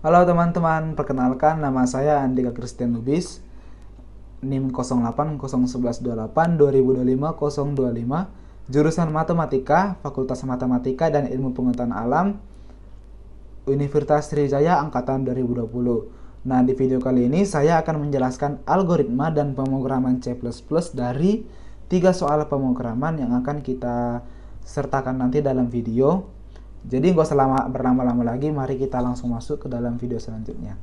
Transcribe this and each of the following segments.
Halo teman-teman, perkenalkan nama saya Andika Christian Lubis, NIM 08 11 28 2025 jurusan Matematika, Fakultas Matematika dan Ilmu Pengetahuan Alam, Universitas Sriwijaya Angkatan 2020. Nah, di video kali ini saya akan menjelaskan algoritma dan pemrograman C++ dari 3 soal pemrograman yang akan kita sertakan nanti dalam video. Jadi nggak usah berlama-lama lagi, mari kita langsung masuk ke dalam video selanjutnya.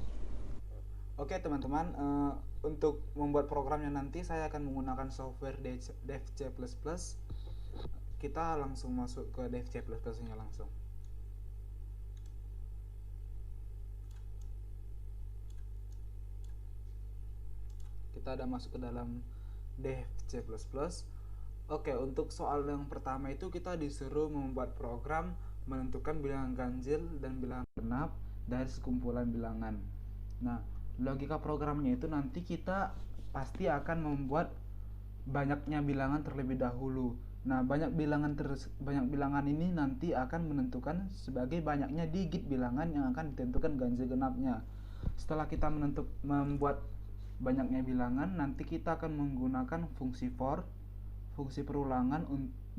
Oke teman-teman, untuk membuat programnya nanti saya akan menggunakan software DevC++. Kita langsung masuk ke DevC++-nya langsung. Kita ada masuk ke dalam DevC++. Oke, untuk soal yang pertama itu kita disuruh membuat program menentukan bilangan ganjil dan bilangan genap dari sekumpulan bilangan. Nah, logika programnya itu nanti kita pasti akan membuat banyaknya bilangan terlebih dahulu. Nah, banyak bilangan ini nanti akan menentukan sebagai banyaknya digit bilangan yang akan ditentukan ganjil genapnya. Setelah kita membuat banyaknya bilangan, nanti kita akan menggunakan fungsi for, fungsi perulangan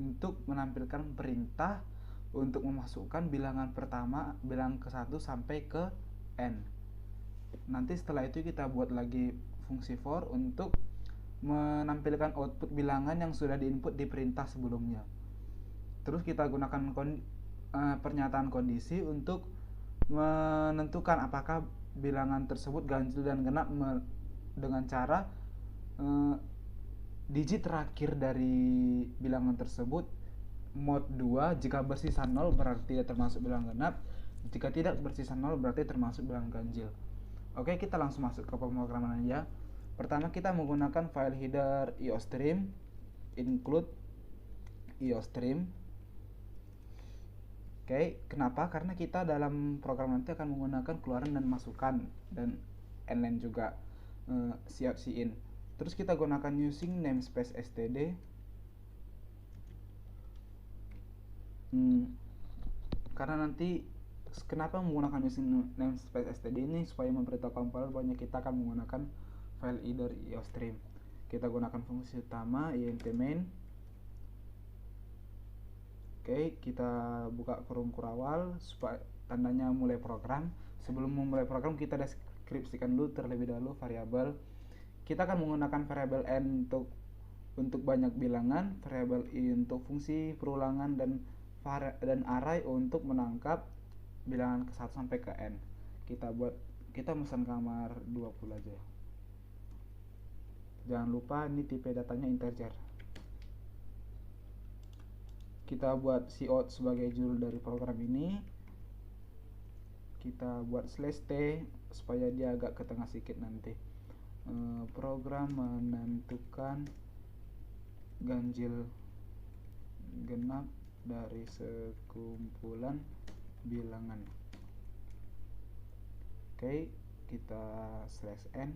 untuk menampilkan perintah untuk memasukkan bilangan pertama, bilangan ke-1 sampai ke n. Nanti setelah itu kita buat lagi fungsi for untuk menampilkan output bilangan yang sudah diinput di perintah sebelumnya. Terus kita gunakan pernyataan kondisi untuk menentukan apakah bilangan tersebut ganjil dan genap dengan cara digit terakhir dari bilangan tersebut mod 2. Jika bersisa 0 berarti tidak termasuk bilangan genap, jika tidak bersisa 0 berarti termasuk bilangan ganjil. Oke, kita langsung masuk ke pemrograman aja. Pertama kita menggunakan file header iostream, include iostream. Oke, kenapa? Karena kita dalam program nanti akan menggunakan keluaran dan masukan dan inline juga, cout cin. Terus kita gunakan using namespace std. Karena nanti kenapa menggunakan using namespace std ini, supaya memberitahu kompiler bahwa kita akan menggunakan file header iostream. Kita gunakan fungsi utama int main. Oke, kita buka kurung kurawal supaya tandanya mulai program. Sebelum memulai program kita deskripsikan dulu terlebih dahulu variabel. Kita akan menggunakan variabel n untuk banyak bilangan, variabel i untuk fungsi perulangan, dan array untuk menangkap bilangan ke 1 sampai ke n. Kita pesan kamar 20 aja. Jangan lupa ini tipe datanya integer. Kita buat cout sebagai judul dari program ini. Kita buat /t supaya dia agak ke tengah sedikit nanti. Program menentukan ganjil genap dari sekumpulan bilangan. Oke, kita /n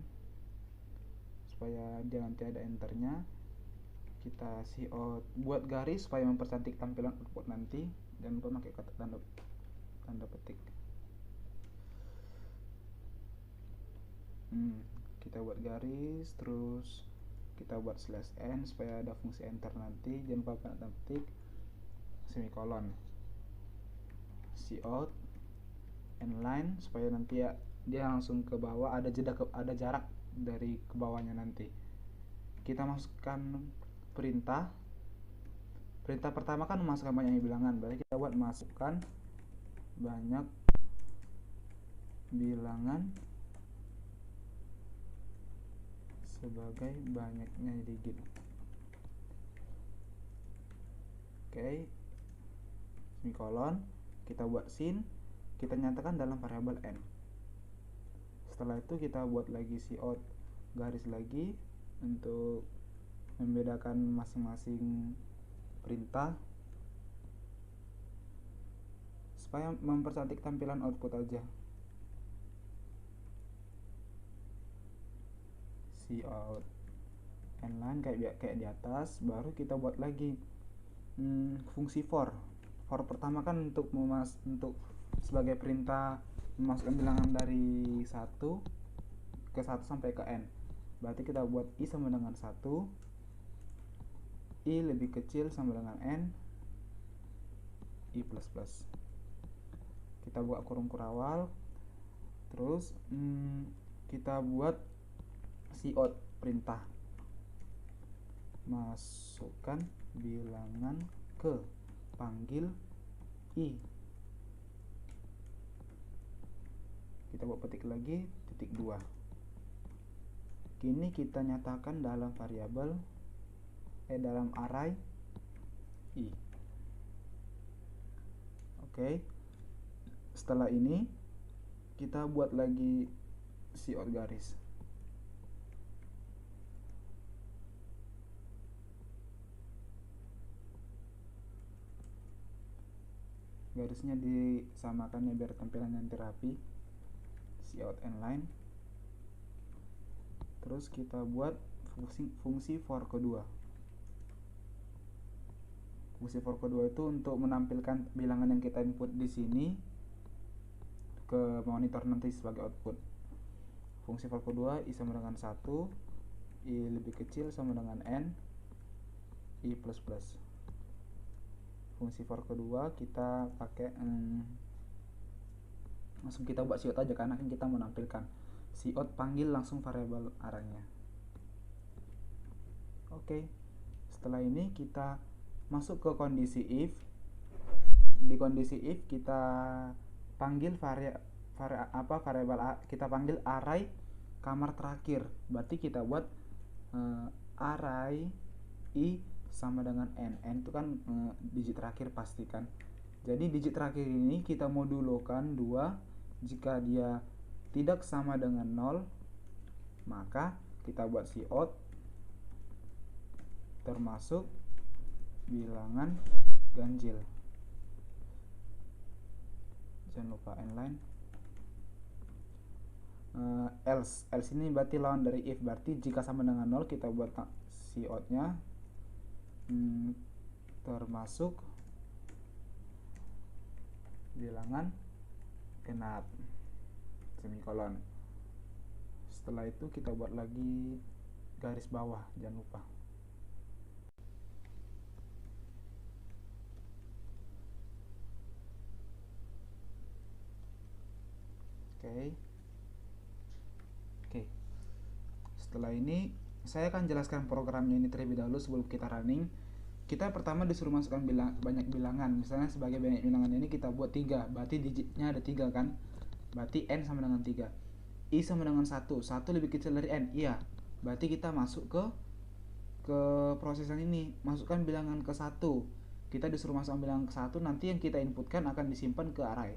supaya dia nanti ada enternya. Kita cout buat garis supaya mempercantik tampilan output nanti. Jangan lupa pakai kata tanda petik. Kita buat garis, terus kita buat /n supaya ada fungsi enter nanti. Jangan lupa tanda petik, semikolon, cout inline supaya nanti dia langsung ke bawah, ada jarak dari ke bawahnya nanti. Kita masukkan perintah pertama kan memasukkan banyak bilangan, berarti kita buat masukkan banyak bilangan sebagai banyaknya digit. Oke, semikolon, kita buat sin, kita nyatakan dalam variabel n. Setelah itu kita buat lagi cout garis lagi untuk membedakan masing-masing perintah supaya mempercantik tampilan output aja. Cout inline kayak di atas. Baru kita buat lagi fungsi for pertama kan untuk sebagai perintah memasukkan bilangan dari 1 ke 1 sampai ke n. Berarti kita buat i sama dengan 1, i lebih kecil sama dengan n, i plus plus. Kita buat kurung kurawal, terus kita buat cout perintah masukkan bilangan ke panggil i. Kita buat petik lagi titik 2. Kini kita nyatakan dalam variabel dalam array i. Oke. Setelah ini kita buat lagi cout garis. Garisnya disamakannya biar tampilannya nanti rapi. Cout inline. Terus kita buat fungsi for kedua. Fungsi for kedua itu untuk menampilkan bilangan yang kita input di sini ke monitor nanti sebagai output. Fungsi for kedua i sama dengan 1, i lebih kecil sama dengan n, i plus plus. Fungsi for kedua kita pakai langsung kita buat cout aja karena kan kita menampilkan cout panggil langsung variabel arraynya. Oke. Setelah ini kita masuk ke kondisi if. Di kondisi if kita panggil variabel kita panggil array kamar terakhir. Berarti kita buat array i sama dengan n. N itu kan digit terakhir pastikan. Jadi digit terakhir ini kita modulokan 2. Jika dia tidak sama dengan 0, maka kita buat cout termasuk bilangan ganjil. Jangan lupa inline. Else ini berarti lawan dari if. Berarti jika sama dengan 0 kita buat cout-nya termasuk bilangan genap semikolon. Setelah itu kita buat lagi garis bawah, jangan lupa. Oke. Setelah ini saya akan jelaskan programnya ini terlebih dahulu sebelum kita running. Kita pertama disuruh masukkan banyak bilangan. Misalnya sebagai banyak bilangan ini kita buat 3, berarti digitnya ada 3 kan. Berarti n sama dengan 3. I sama dengan 1. 1 lebih kecil dari n. Iya. Berarti kita masuk ke proses yang ini. Masukkan bilangan ke 1. Kita disuruh masukkan bilangan ke 1, nanti yang kita inputkan akan disimpan ke array.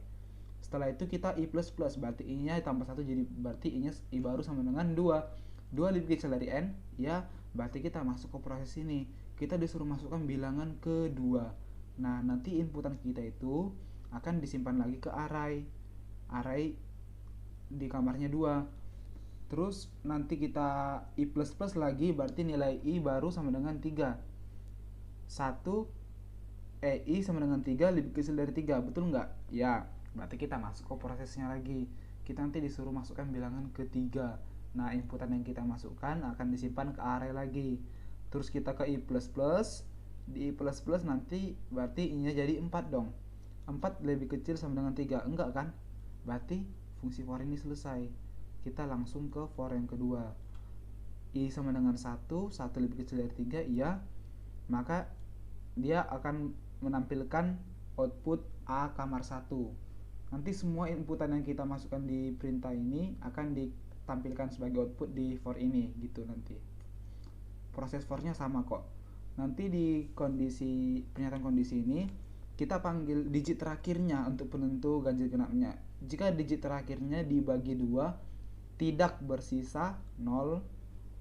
Setelah itu kita i plus plus, berarti i-nya tambah 1, jadi berarti i-nya i baru sama dengan 2. 2 lebih kecil dari n, ya berarti kita masuk ke proses ini. Kita disuruh masukkan bilangan kedua. Nah, nanti inputan kita itu akan disimpan lagi ke array. Array di kamarnya 2. Terus nanti kita i plus plus lagi, berarti nilai i baru sama dengan 3. I sama dengan 3 lebih kecil dari 3, betul nggak? Ya, berarti kita masuk ke prosesnya lagi. Kita nanti disuruh masukkan bilangan ketiga. Nah, inputan yang kita masukkan akan disimpan ke array lagi. Terus kita ke i plus plus. Di i plus plus nanti berarti i-nya jadi 4 dong. 4 lebih kecil sama dengan 3, enggak kan? Berarti fungsi for ini selesai. Kita langsung ke for yang kedua. I sama dengan 1, 1 lebih kecil dari 3, iya. Maka dia akan menampilkan output A kamar 1. Nanti semua inputan yang kita masukkan di perintah ini akan ditampilkan sebagai output di for ini gitu nanti. Proses for-nya sama kok. Nanti di kondisi pernyataan kondisi ini kita panggil digit terakhirnya untuk penentu ganjil genapnya. Jika digit terakhirnya dibagi 2 tidak bersisa 0,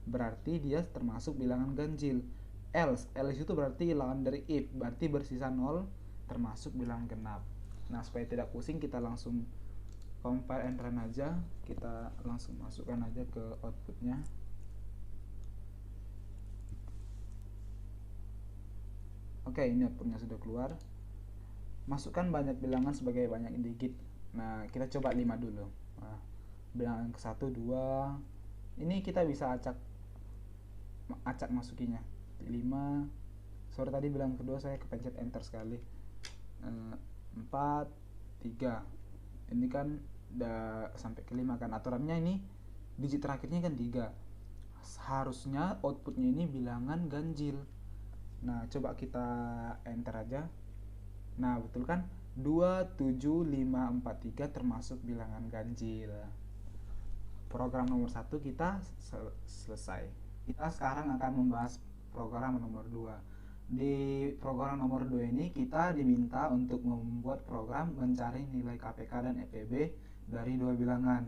berarti dia termasuk bilangan ganjil. Else itu berarti lawan dari if, berarti bersisa 0 termasuk bilangan genap. Nah, supaya tidak pusing kita langsung compile and run aja. Kita langsung masukkan aja ke outputnya. Oke, ini outputnya sudah keluar. Masukkan banyak bilangan sebagai banyak digit. Nah, kita coba 5 dulu. Nah, bilangan ke 1, 2. Ini kita bisa acak masukinya. 5. Sorry tadi bilang kedua saya kepencet enter sekali. 4, 3. Ini kan udah sampai ke 5 kan. Aturannya ini digit terakhirnya kan 3. Harusnya outputnya ini bilangan ganjil. Nah, coba kita enter aja. Nah, betul kan? 2, 7, 5, 4, 3 termasuk bilangan ganjil. Program nomor 1 kita selesai. Kita sekarang akan membahas program nomor 2. Di program nomor 2 ini kita diminta untuk membuat program mencari nilai KPK dan FEB dari dua bilangan.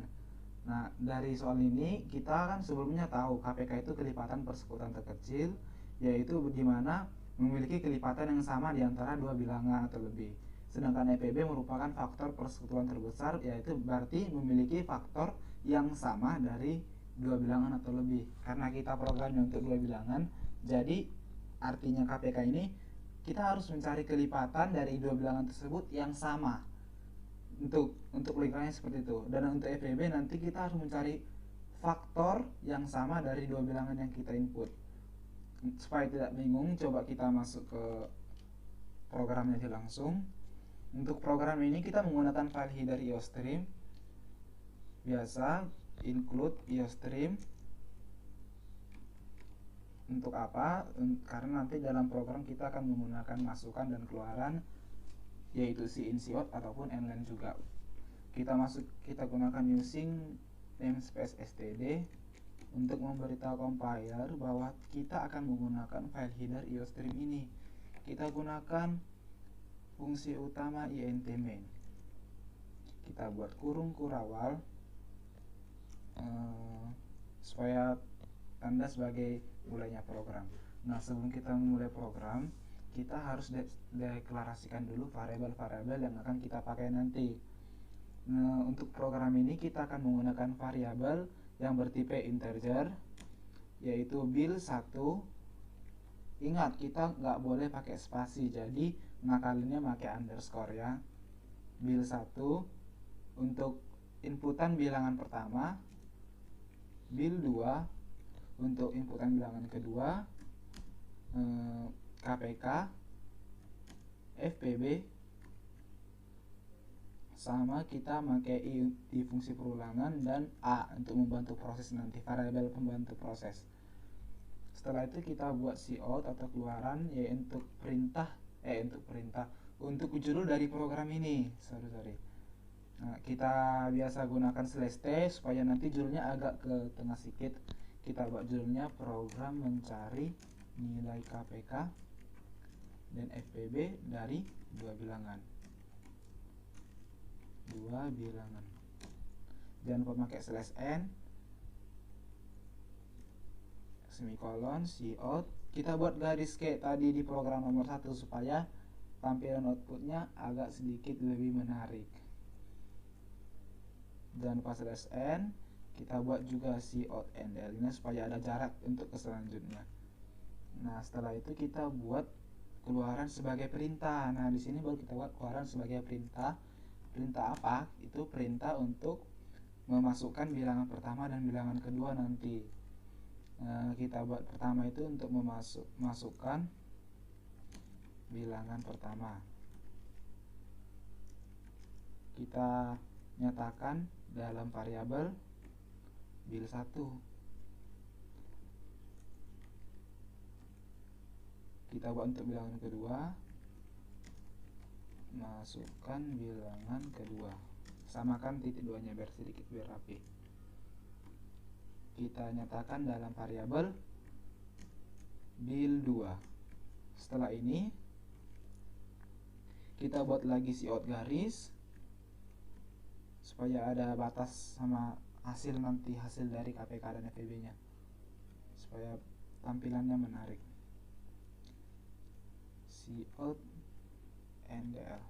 Nah, dari soal ini kita kan sebelumnya tahu KPK itu kelipatan persekutuan terkecil, yaitu di mana memiliki kelipatan yang sama di antara dua bilangan atau lebih. Sedangkan FEB merupakan faktor persekutuan terbesar, yaitu berarti memiliki faktor yang sama dari dua bilangan atau lebih. Karena kita programnya untuk dua bilangan, jadi artinya KPK ini kita harus mencari kelipatan dari dua bilangan tersebut yang sama. Untuk logikanya seperti itu. Dan untuk FEB nanti kita harus mencari faktor yang sama dari dua bilangan yang kita input. Supaya tidak bingung, coba kita masuk ke programnya langsung. Untuk program ini kita menggunakan file header IOStream. Biasa include IOStream. Untuk apa? Karena nanti dalam program kita akan menggunakan masukan dan keluaran, yaitu si in si out ataupun nlen juga. Kita gunakan using namespace std untuk memberitahu compiler bahwa kita akan menggunakan file header IOStream ini. Kita gunakan fungsi utama int main. Kita buat kurung kurawal supaya tanda sebagai mulainya program. Nah, sebelum kita memulai program, kita harus deklarasikan dulu variabel-variabel yang akan kita pakai nanti. Nah, untuk program ini kita akan menggunakan variabel yang bertipe integer, yaitu bil1. Ingat, kita nggak boleh pakai spasi, jadi ngakalinnya pakai underscore ya. Bil1 untuk inputan bilangan pertama, bil2 untuk inputan bilangan kedua, KPK, FPB, sama kita pakai i di fungsi perulangan, dan a untuk membantu proses nanti, variabel pembantu proses. Setelah itu kita buat cout atau keluaran, yaitu untuk judul dari program ini. Nah, kita biasa gunakan /t supaya nanti judulnya agak ke tengah sedikit. Kita buat judulnya program mencari nilai KPK dan FPB dari dua bilangan. Jangan lupa pakai /n, semikolon, cout. Kita buat garis kayak tadi di program nomor 1 supaya tampilan outputnya agak sedikit lebih menarik. Jangan lupa /n. Kita buat juga cout ndl ini supaya ada jarak untuk ke selanjutnya. Nah, setelah itu kita buat keluaran sebagai perintah. Nah, di sini baru kita buat keluaran sebagai perintah. Perintah apa? Itu perintah untuk memasukkan bilangan pertama dan bilangan kedua nanti. Kita buat pertama itu untuk memasukkan bilangan pertama. Kita nyatakan dalam variabel bil1. Kita buat untuk bilangan kedua, masukkan bilangan kedua, samakan titik duanya biar sedikit biar rapi. Kita nyatakan dalam variabel bil2. Setelah ini kita buat lagi cout garis supaya ada batas sama hasil nanti, hasil dari KPK dan FEB nya, supaya tampilannya menarik. Cout ndl.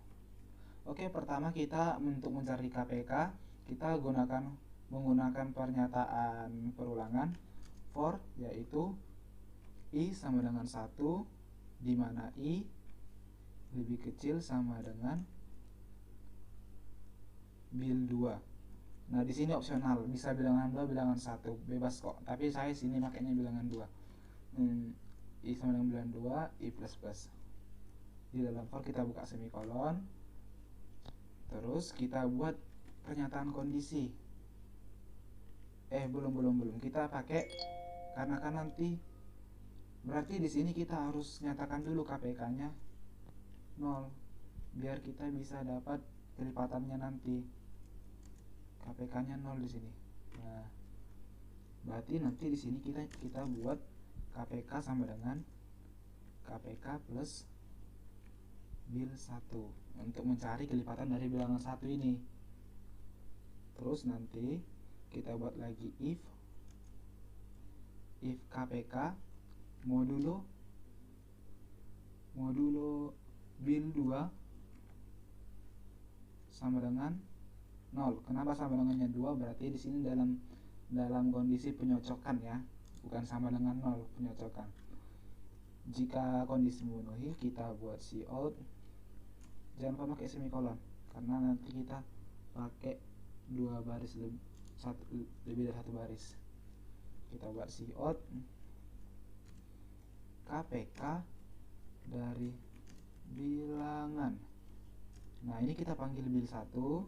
Oke, pertama kita untuk mencari KPK kita menggunakan pernyataan perulangan for, yaitu i sama dengan 1, di mana i lebih kecil sama dengan bil 2. Nah, di sini opsional, bisa bilangan 2, bilangan 1, bebas kok. Tapi saya sini makanya bilangan 2. I sama dengan bilangan 2, I plus plus. Di dalam for kita buka semikolon. Terus kita buat pernyataan kondisi. Belum. Kita pakai karena kan nanti berarti di sini kita harus nyatakan dulu KPK-nya 0 biar kita bisa dapat kelipatannya nanti. KPK-nya 0 di sini. Nah, berarti nanti di sini kita buat KPK sama dengan KPK plus bil 1 untuk mencari kelipatan dari bilangan 1 ini. Terus nanti kita buat lagi if KPK modulo bil 2 sama dengan 0. Kenapa sama dengannya 2? Berarti di sini dalam kondisi penyocokan ya, bukan sama dengan 0, penyocokan. Jika kondisi memenuhi, kita buat cout. Jangan lupa pakai semikolon karena nanti kita pakai 2 baris lebih dari 1 baris. Kita buat cout KPK dari bilangan. Nah, ini kita panggil bil 1,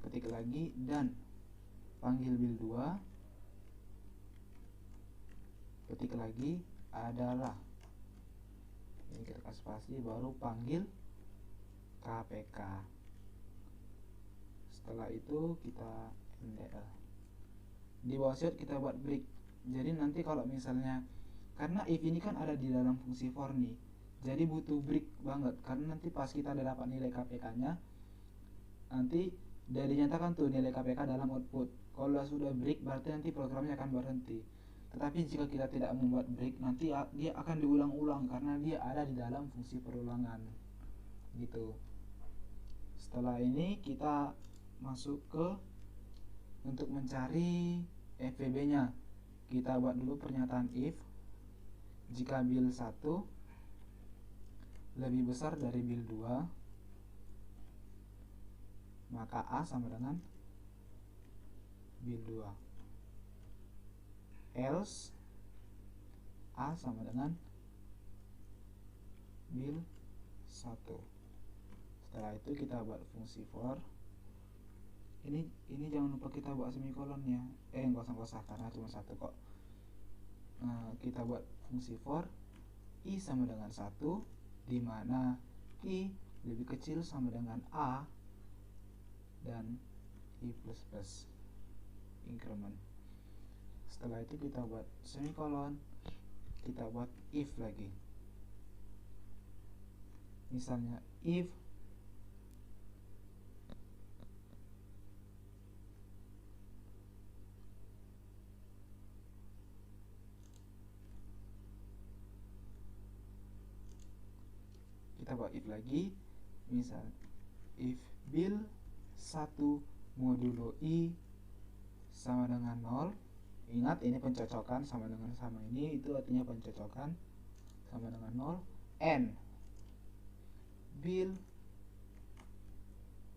ketik lagi, dan panggil bil 2, ketik lagi adalah. Ini kita kasih spasi, baru panggil KPK. Setelah itu kita MDL. Di bawah shoot kita buat break. Jadi nanti kalau misalnya, karena if ini kan ada di dalam fungsi for nih, jadi butuh break banget, karena nanti pas kita udah dapat nilai KPK-nya, nanti udah dinyatakan tuh nilai KPK dalam output. Kalau sudah break berarti nanti programnya akan berhenti. Tetapi jika kita tidak membuat break, nanti dia akan diulang-ulang karena dia ada di dalam fungsi perulangan gitu. Setelah ini kita masuk ke untuk mencari FVB-nya. Kita buat dulu pernyataan if jika bil 1 lebih besar dari bil 2, maka A sama dengan bil 2. Else A sama dengan bil 1. Setelah itu kita buat fungsi for. Ini jangan lupa kita buat semikolon ya. Nggak usah karena cuma 1 kok. Kita buat fungsi for I sama dengan 1, di mana I lebih kecil sama dengan A dan I plus plus increment. Setelah itu kita buat semikolon, kita buat if lagi. Misalnya if kita buat if lagi, misal if bil 1 modulo I sama dengan 0. Ingat ini pencocokan, sama dengan sama ini, itu artinya pencocokan, sama dengan 0. N bil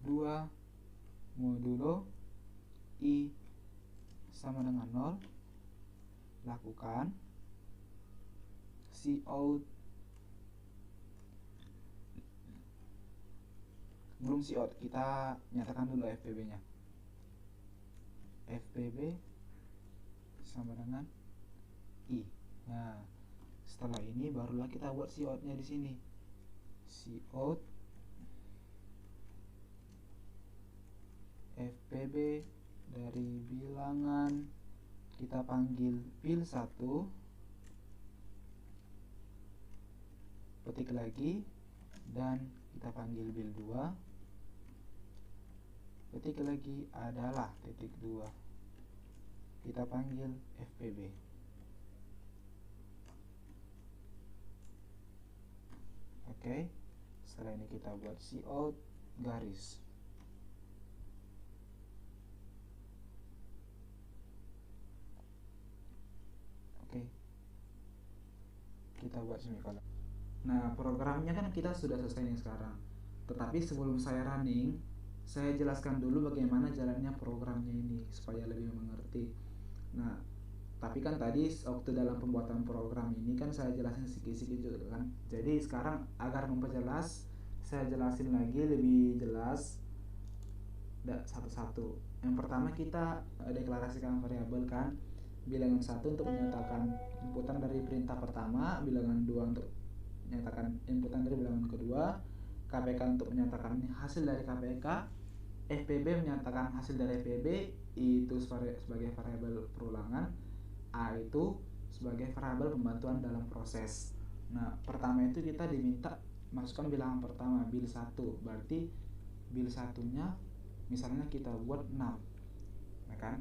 2 modulo I sama dengan 0. Lakukan cout. Belum cout, kita nyatakan dulu FPB nya. FPB sama dengan I. Nah, setelah ini barulah kita buat cout nya di sini. Cout FPB dari bilangan, kita panggil bil 1, petik lagi, dan kita panggil bil 2, petik lagi adalah titik 2, kita panggil FPB. Oke, setelah ini kita buat cout garis. Oke, kita buat semikolon. Nah, programnya kan kita sudah selesai nih sekarang. Tetapi sebelum saya running, saya jelaskan dulu bagaimana jalannya programnya ini supaya lebih mengerti. Nah, tapi kan tadi waktu dalam pembuatan program ini kan saya jelasin sedikit-sedikit juga kan. Jadi sekarang agar memperjelas, saya jelasin lagi lebih jelas satu-satu. Yang pertama kita deklarasikan variabel kan. Bilangan 1 untuk menyatakan inputan dari perintah pertama, bilangan 2 untuk menyatakan inputan dari bilangan kedua, KPK untuk menyatakan hasil dari KPK, FPB menyatakan hasil dari FPB itu sebagai variabel perulangan, A itu sebagai variabel pembantuan dalam proses. Nah, pertama itu kita diminta masukkan bilangan pertama bil 1, berarti bil 1-nya misalnya kita buat 6, nah kan?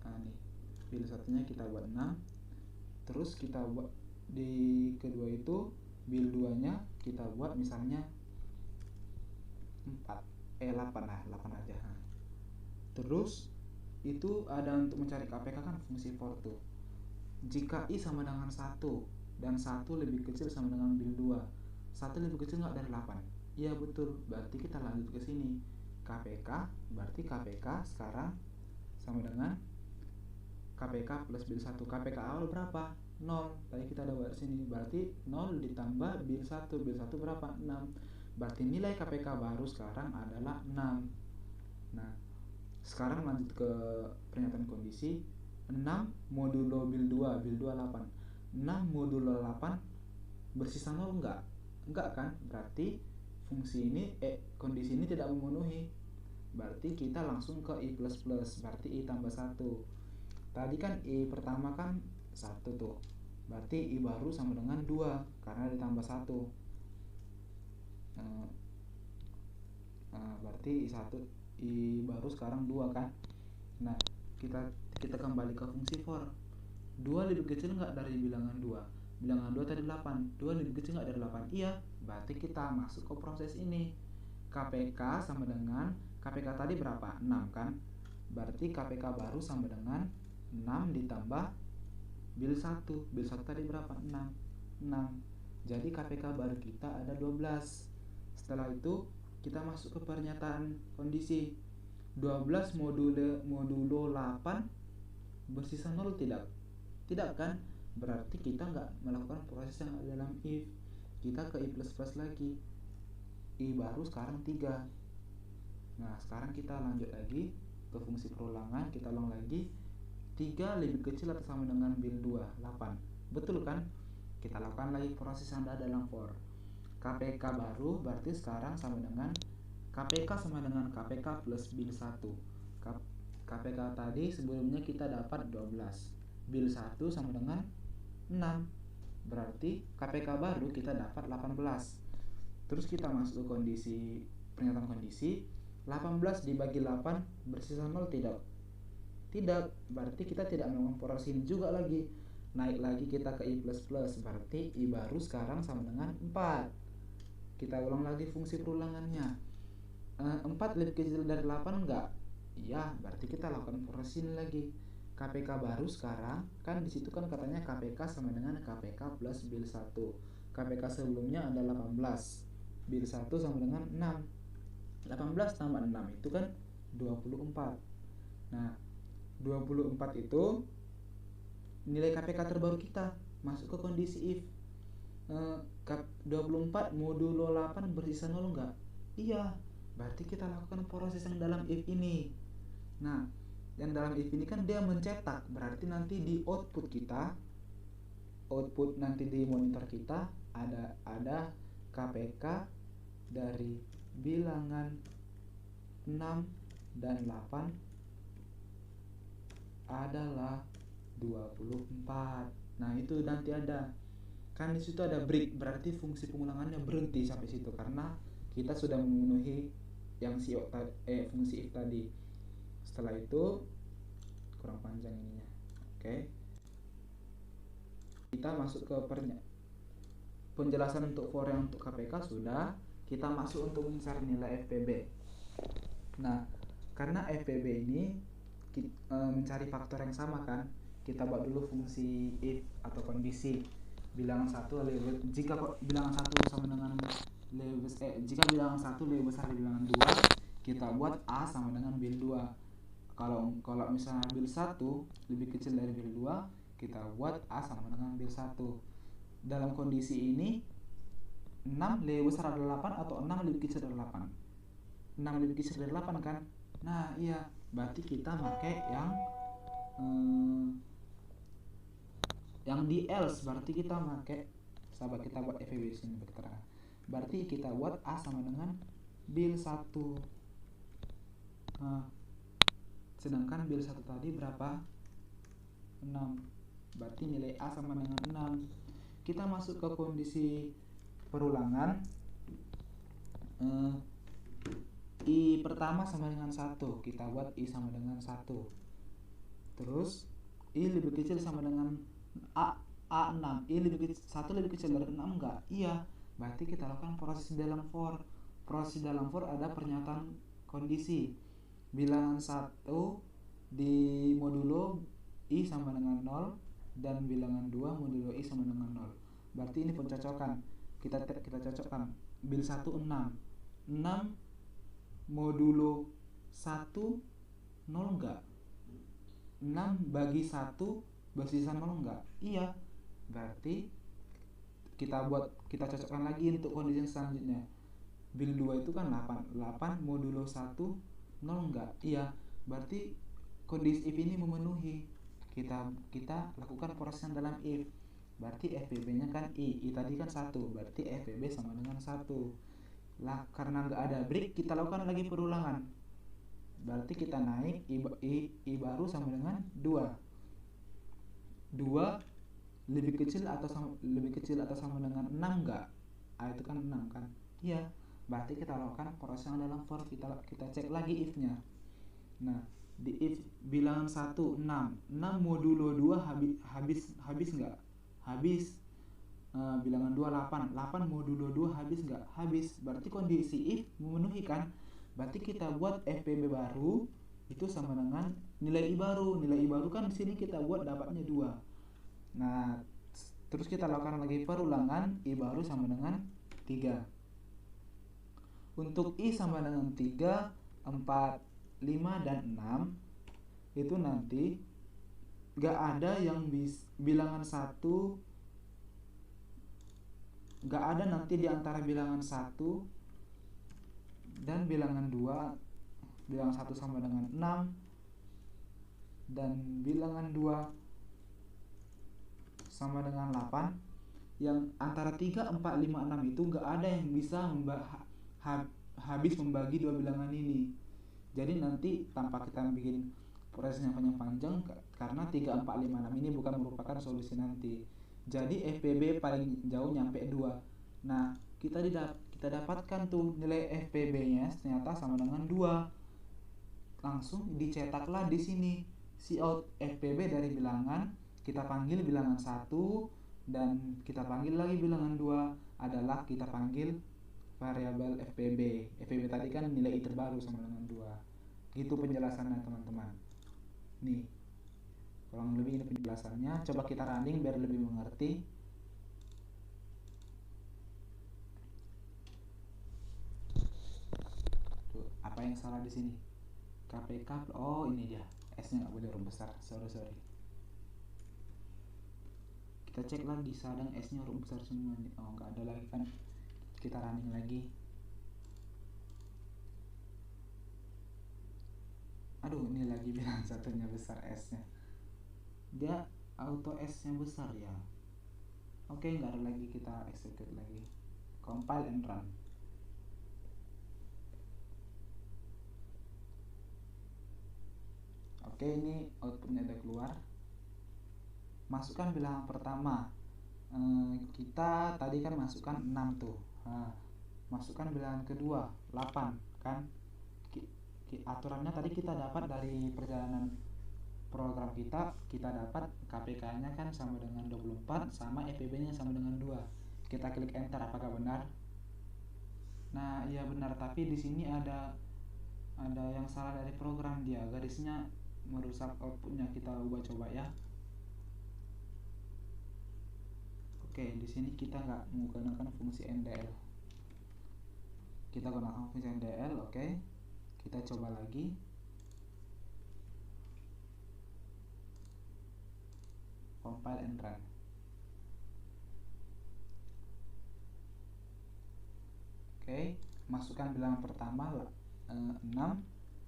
Nah, nih bil 1-nya kita buat 6, terus kita buat di kedua itu bil 2-nya kita buat misalnya 8 lah, 8 aja. Terus itu ada untuk mencari KPK kan fungsi for tuh. Jika I sama dengan 1 dan 1 lebih kecil sama dengan bil 2, 1 lebih kecil nggak dari 8? Iya betul, berarti kita lanjut ke sini. KPK, berarti KPK sekarang sama dengan KPK plus bil 1. KPK awal berapa? 0. Tadi kita ada buat sini. Berarti 0 ditambah bil 1. Bil 1 berapa? 6. Berarti nilai KPK baru sekarang adalah 6. Nah, sekarang lanjut ke pernyataan kondisi. 6 modulo bil 2, bil 2 8. 6 modulo 8 bersisa 0 enggak? Enggak kan? Berarti fungsi ini kondisi ini tidak memenuhi. Berarti kita langsung ke I++, berarti I tambah 1. Tadi kan I pertama kan 1 tuh. Berarti I baru sama dengan 2 karena ditambah 1. Berarti I baru sekarang 2 kan. Nah, kita kembali ke fungsi for. 2 lebih kecil nggak dari bilangan 2? Bilangan 2 tadi 8. 2 lebih kecil nggak dari 8? Iya. Berarti kita masuk ke proses ini. KPK sama dengan KPK tadi berapa? 6 kan. Berarti KPK baru sama dengan 6 ditambah bil 1. Bil 1 tadi berapa? 6. Jadi KPK baru kita ada 12. Setelah itu kita masuk ke pernyataan kondisi. 12 modulo 8 bersisa 0 tidak? Tidak kan? Berarti kita nggak melakukan proses yang ada dalam if. Kita ke I++ lagi. I baru sekarang 3. Nah, sekarang kita lanjut lagi ke fungsi perulangan. Kita ulang lagi. 3 lebih kecil atau sama dengan bil 2, 8. Betul kan? Kita lakukan lagi proses yang ada dalam for. KPK baru berarti sekarang sama dengan KPK sama dengan KPK plus bil 1. KPK tadi sebelumnya kita dapat 12. Bil 1 sama dengan 6. Berarti KPK baru kita dapat 18. Terus kita masuk ke kondisi pernyataan kondisi. 18 dibagi 8 bersisa 0 tidak? Tidak, berarti kita tidak melakukan juga lagi. Naik lagi kita ke I++, berarti I baru sekarang sama dengan 4. Kita ulang lagi fungsi perulangannya. 4 lebih kecil dari 8 enggak? Iya, berarti kita lakukan proses lagi. KPK baru sekarang kan disitu kan katanya KPK sama dengan KPK plus bil 1. KPK sebelumnya ada 18. Bil 1 sama dengan 6. 18 tambah 6 itu kan 24. Nah, 24 itu nilai KPK terbaru kita. Masuk ke kondisi if. 24 modulo 8 bersisa 0 enggak? Iya. Berarti kita lakukan proses yang dalam if ini. Nah, yang dalam if ini kan dia mencetak. Berarti nanti di output kita, output nanti di monitor kita ada KPK dari bilangan 6 dan 8 adalah 24. Nah, itu nanti ada. Kan di situ ada break, berarti fungsi pengulangannya berhenti sampai situ karena kita sudah memenuhi yang fungsi if tadi. Setelah itu kurang panjang ininya. Oke. Kita masuk ke penjelasan untuk for yang untuk KPK sudah. Kita masuk untuk mencari nilai FPB. Nah, karena FPB ini mencari faktor yang sama kan, kita buat dulu fungsi if atau kondisi. Bilangan 1 jika bilangan 1 sama dengan jika bilangan 1 lebih besar dari bilangan 2, kita buat A sama dengan bil 2. Kalau misalnya bil 1 lebih kecil dari bil 2, kita buat A sama dengan bil 1. Dalam kondisi ini 6 lebih besar dari 8 atau 6 lebih kecil dari 8? 6 lebih kecil dari 8 kan? Nah iya, berarti kita pakai yang di else. Berarti kita pakai, sahabat, kita buat FEB di sini berketerangan. Berarti kita buat A sama dengan bil 1. Sedangkan bil 1 tadi berapa? 6. Berarti nilai A sama dengan 6. Kita masuk ke kondisi perulangan. I pertama sama dengan 1, kita buat I sama dengan 1. Terus I lebih kecil sama dengan A6. I lebih kecil, 1 lebih kecil dari 6 enggak? Iya. Berarti kita lakukan proses dalam for. Proses dalam for ada pernyataan kondisi. Bilangan 1 di modulo I sama dengan 0 dan bilangan 2 modulo I sama dengan 0. Berarti ini pencocokan. Kita cocokkan. Bil 1 6. 6 modulo 1 0 enggak? 6 bagi 1 bersisa 0 enggak? Iya. Berarti kita cocokkan lagi untuk kondisi selanjutnya. Bil 2 itu kan 8. 8 modulo 1 0 enggak? Iya. Berarti kondisi if ini memenuhi. Kita lakukan proses dalam if. Berarti FPB-nya kan I tadi kan 1. Berarti FPB sama dengan 1. Lah karena nggak ada break, kita lakukan lagi perulangan. Berarti kita naik I baru sama dengan 2. 2 lebih kecil atau sama dengan 6 enggak? A itu kan 6 kan? Iya. Berarti kita lakukan proses dalam for. Kita cek lagi if-nya. Nah, di if bilangan 1 6 modulo 2 habis enggak? Habis. Bilangan 2 8 modulo 2 habis enggak? Habis. Berarti kondisi if memenuhi kan? Berarti kita buat FPB baru itu sama dengan nilai I baru. Nilai I baru kan di sini kita buat dapatnya 2. Nah, terus kita lakukan lagi perulangan. I baru sama dengan 3. Untuk I sama dengan 3, 4, 5 dan 6 itu nanti enggak ada yang bilangan 1, enggak ada nanti di antara bilangan 1 dan bilangan 2. Bilangan 1 sama dengan 6 dan bilangan 2 sama dengan 8. Yang antara 3, 4, 5, 6 itu enggak ada yang bisa habis membagi dua bilangan ini. Jadi nanti tanpa kita bikin prosesnya panjang-panjang, karena 3, 4, 5, 6 ini bukan merupakan solusi nanti. Jadi FPB paling jauh nyampe 2. Nah, kita dapatkan tuh nilai FPB-nya ternyata sama dengan 2. Langsung dicetaklah di sini Cout FPB dari bilangan. Kita panggil bilangan 1 dan kita panggil lagi bilangan 2 adalah kita panggil variabel FPB. FPB tadi kan nilai I terbaru sama dengan 2. Gitu penjelasannya teman-teman. Nih, kurang lebih ini penjelasannya. Coba kita running biar lebih mengerti. Tuh, apa yang salah di sini? KPK. Oh, ini dia. S-nya nggak boleh huruf besar. Sorry. Kita cek lagi sadang S-nya huruf besar semua nih. Oh, nggak ada lagi kan. Kita running lagi. Aduh, ini lagi bilang satunya besar S-nya. Dia auto S-nya besar ya. Oke, nggak ada lagi, kita execute lagi. Compile and run. Oke, ini outputnya udah keluar. Masukkan bilangan pertama. Kita tadi kan masukkan 6 tuh. Masukkan bilangan kedua 8 kan. Aturannya tadi kita dapat dari perjalanan program kita dapat KPK-nya kan sama dengan 24 sama FPB-nya sama dengan 2. Kita klik enter, apakah benar? Nah, iya benar, tapi di sini ada yang salah dari program, dia garisnya merusak outputnya. Kita ubah coba ya. Oke, di sini kita nggak menggunakan fungsi NDL. kita gunakan fungsi DL. Oke, kita coba lagi. Compile and run. Oke, masukkan bilangan pertama 6,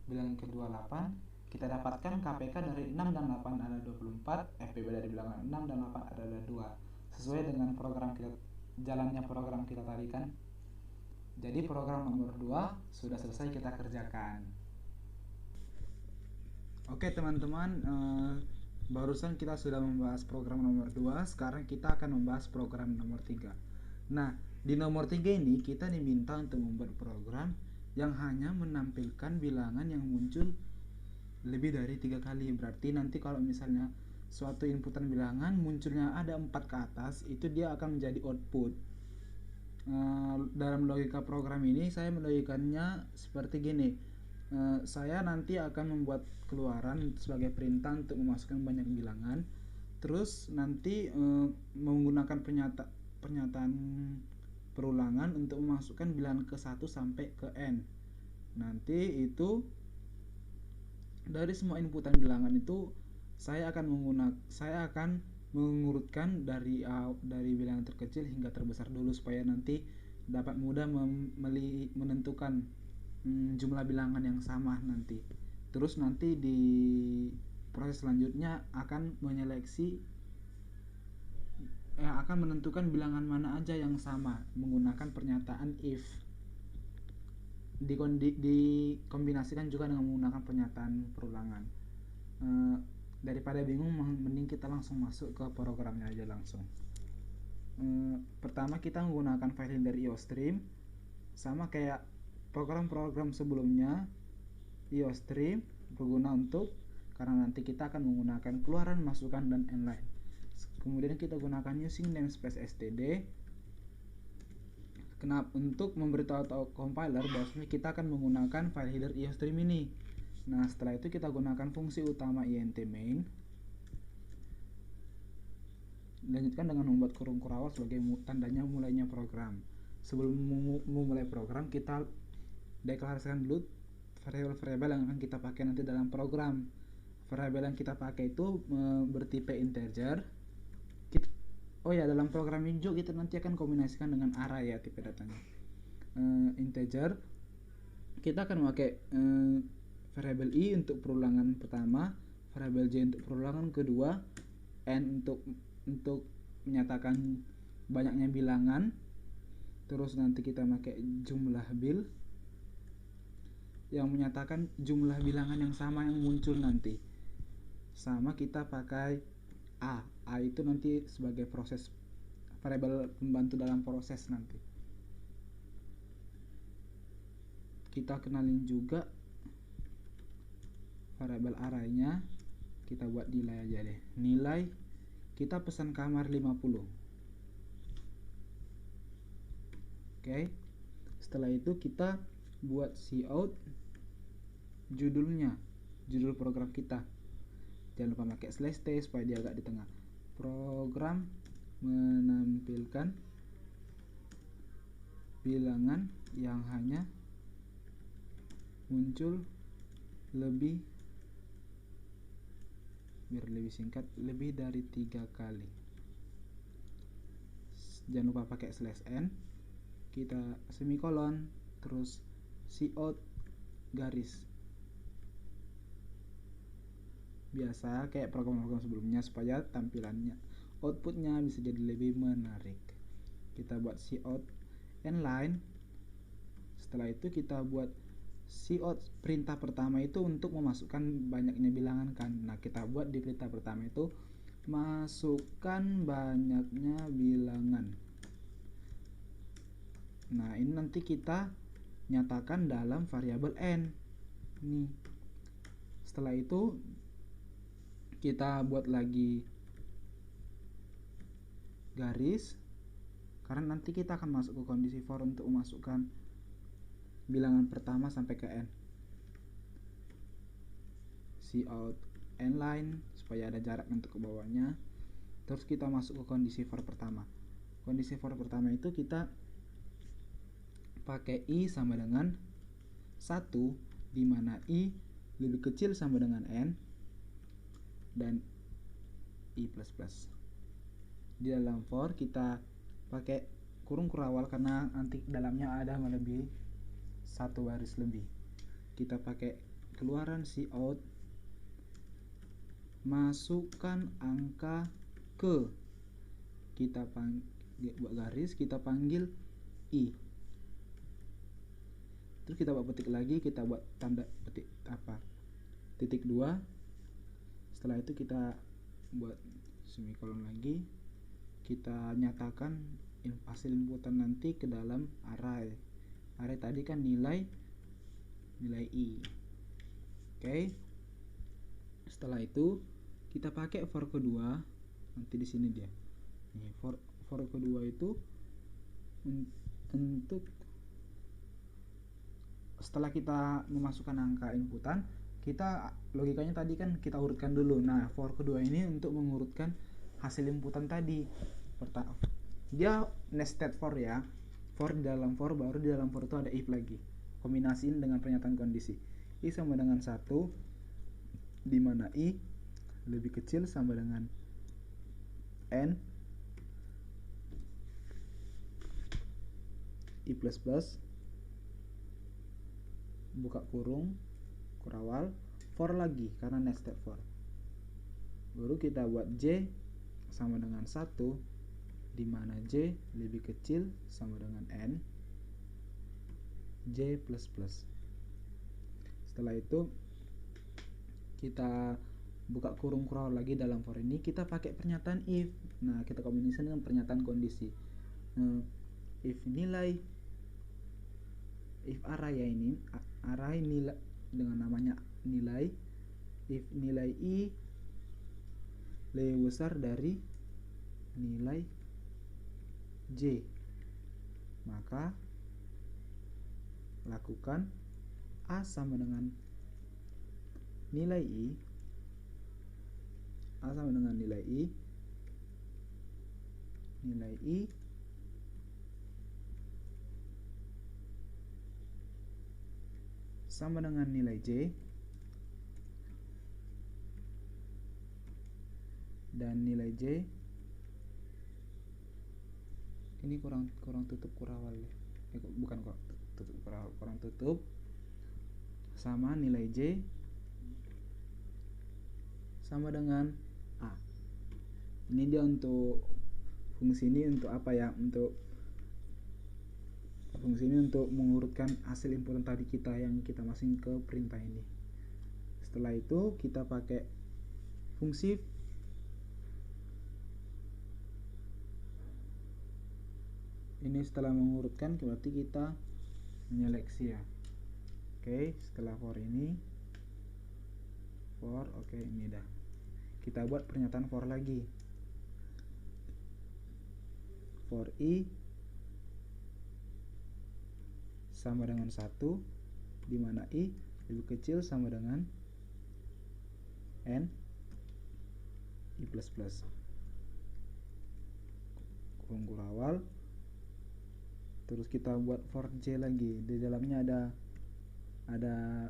bilangan kedua 8. Kita dapatkan KPK dari 6 dan 8 adalah 24, FPB dari bilangan 6 dan 8 adalah 2. Sesuai dengan program kita, jalannya program kita tadi kan. Jadi program nomor 2 sudah selesai kita kerjakan. Oke teman-teman, barusan kita sudah membahas program nomor 2. Sekarang kita akan membahas program nomor 3. Nah, di nomor 3 ini kita diminta untuk membuat program yang hanya menampilkan bilangan yang muncul lebih dari 3 kali. Berarti nanti kalau misalnya suatu inputan bilangan munculnya ada 4 ke atas, itu dia akan menjadi output. Dalam logika program ini saya melogikanya seperti gini. Saya nanti akan membuat keluaran sebagai perintah untuk memasukkan banyak bilangan. Terus nanti menggunakan pernyataan perulangan untuk memasukkan bilangan ke 1 sampai ke n. Nanti itu dari semua inputan bilangan itu saya akan mengurutkan dari bilangan terkecil hingga terbesar dulu supaya nanti dapat mudah menentukan jumlah bilangan yang sama nanti. Terus nanti di proses selanjutnya akan akan menentukan bilangan mana aja yang sama menggunakan pernyataan if. Dikombinasikan juga dengan menggunakan pernyataan perulangan. Daripada bingung, mending kita langsung masuk ke programnya aja langsung. Pertama kita menggunakan file dari IOStream, sama kayak program-program sebelumnya. IOStream berguna karena nanti kita akan menggunakan keluaran, masukan, dan inline. Kemudian kita gunakan using namespace std. Kenapa? Untuk memberitahu atau compiler bahwasanya kita akan menggunakan file header IOStream ini. Nah, setelah itu kita gunakan fungsi utama int main. Lanjutkan dengan membuat kurung kurawal sebagai tandanya mulainya program. Sebelum memulai program, kita deklarasikan dulu variabel-variabel yang akan kita pakai nanti dalam program. Variabel yang kita pakai itu bertipe integer. Dalam program ini juga kita nanti akan kombinasikan dengan array ya tipe datanya. Integer. Kita akan memakai variabel i untuk perulangan pertama, variabel j untuk perulangan kedua, n untuk menyatakan banyaknya bilangan. Terus nanti kita pakai jumlah bil yang menyatakan jumlah bilangan yang sama yang muncul nanti. Sama kita pakai a itu nanti sebagai proses variabel pembantu dalam proses nanti. Kita kenalin juga variabel arraynya, kita buat nilai aja deh. Nilai kita pesan kamar 50. Oke. Setelah itu kita buat cout judul program kita. Jangan lupa pakai /t supaya dia agak di tengah. Program menampilkan bilangan yang hanya muncul lebih singkat lebih dari 3 kali. Jangan lupa pakai /n. Kita semikolon, terus cout garis. Biasa kayak program-program sebelumnya supaya tampilannya, outputnya bisa jadi lebih menarik. Kita buat cout inline. Setelah itu kita buat cout perintah pertama itu untuk memasukkan banyaknya bilangan kan. Nah, kita buat di perintah pertama itu masukkan banyaknya bilangan. Nah, ini nanti kita nyatakan dalam variabel n. Nih. Setelah itu kita buat lagi garis karena nanti kita akan masuk ke kondisi for untuk memasukkan bilangan pertama sampai ke n. Cout inline supaya ada jarak untuk ke bawahnya. Terus kita masuk ke kondisi for pertama. Kondisi for pertama itu kita pakai I sama dengan 1, di mana I lebih kecil sama dengan N dan I++. Di dalam for kita pakai kurung kurawal karena nanti dalamnya ada melebihi 1 baris lebih. Kita pakai keluaran cout, masukkan angka ke, kita buat garis, kita panggil I, terus kita buat petik lagi, kita buat tanda petik titik 2. Setelah itu kita buat semikolon lagi, kita nyatakan hasil inputan nanti ke dalam array tadi kan nilai I. Oke. Setelah itu kita pakai for kedua, nanti di sini dia. Nih, for kedua itu untuk setelah kita memasukkan angka inputan, kita logikanya tadi kan kita urutkan dulu. Nah, for kedua ini untuk mengurutkan hasil inputan tadi. Dia nested for ya. For di dalam for, baru di dalam for itu ada if lagi. Kombinasiin dengan pernyataan kondisi. I sama dengan 1, di mana I lebih kecil sama dengan N, I++, buka kurung, kurawal, for lagi karena nested for. Baru kita buat J sama dengan 1, di mana J lebih kecil sama dengan N, J++. Setelah itu kita buka kurung kurawal lagi dalam for ini, kita pakai pernyataan if. Nah, kita kombinasi dengan pernyataan kondisi. If array ya, ini array nilai dengan namanya nilai, if nilai I lebih besar dari nilai J, maka lakukan A sama dengan nilai I, A sama dengan nilai I sama dengan nilai J, dan nilai J ini kurang tutup kurawal ya. Bukan kok tutup kurawal, kurang tutup, sama nilai J sama dengan A. Ini dia untuk fungsi ini untuk apa ya? Fungsi ini untuk mengurutkan hasil inputan tadi kita yang kita masukin ke perintah ini. Setelah itu kita pakai fungsi ini. Setelah mengurutkan berarti kita menyeleksi ya. Oke, setelah for ini ini dah. Kita buat pernyataan for lagi. For I sama dengan 1, di mana I lebih kecil sama dengan N, I++. Kurung kurawal. Terus kita buat for J lagi. Di dalamnya ada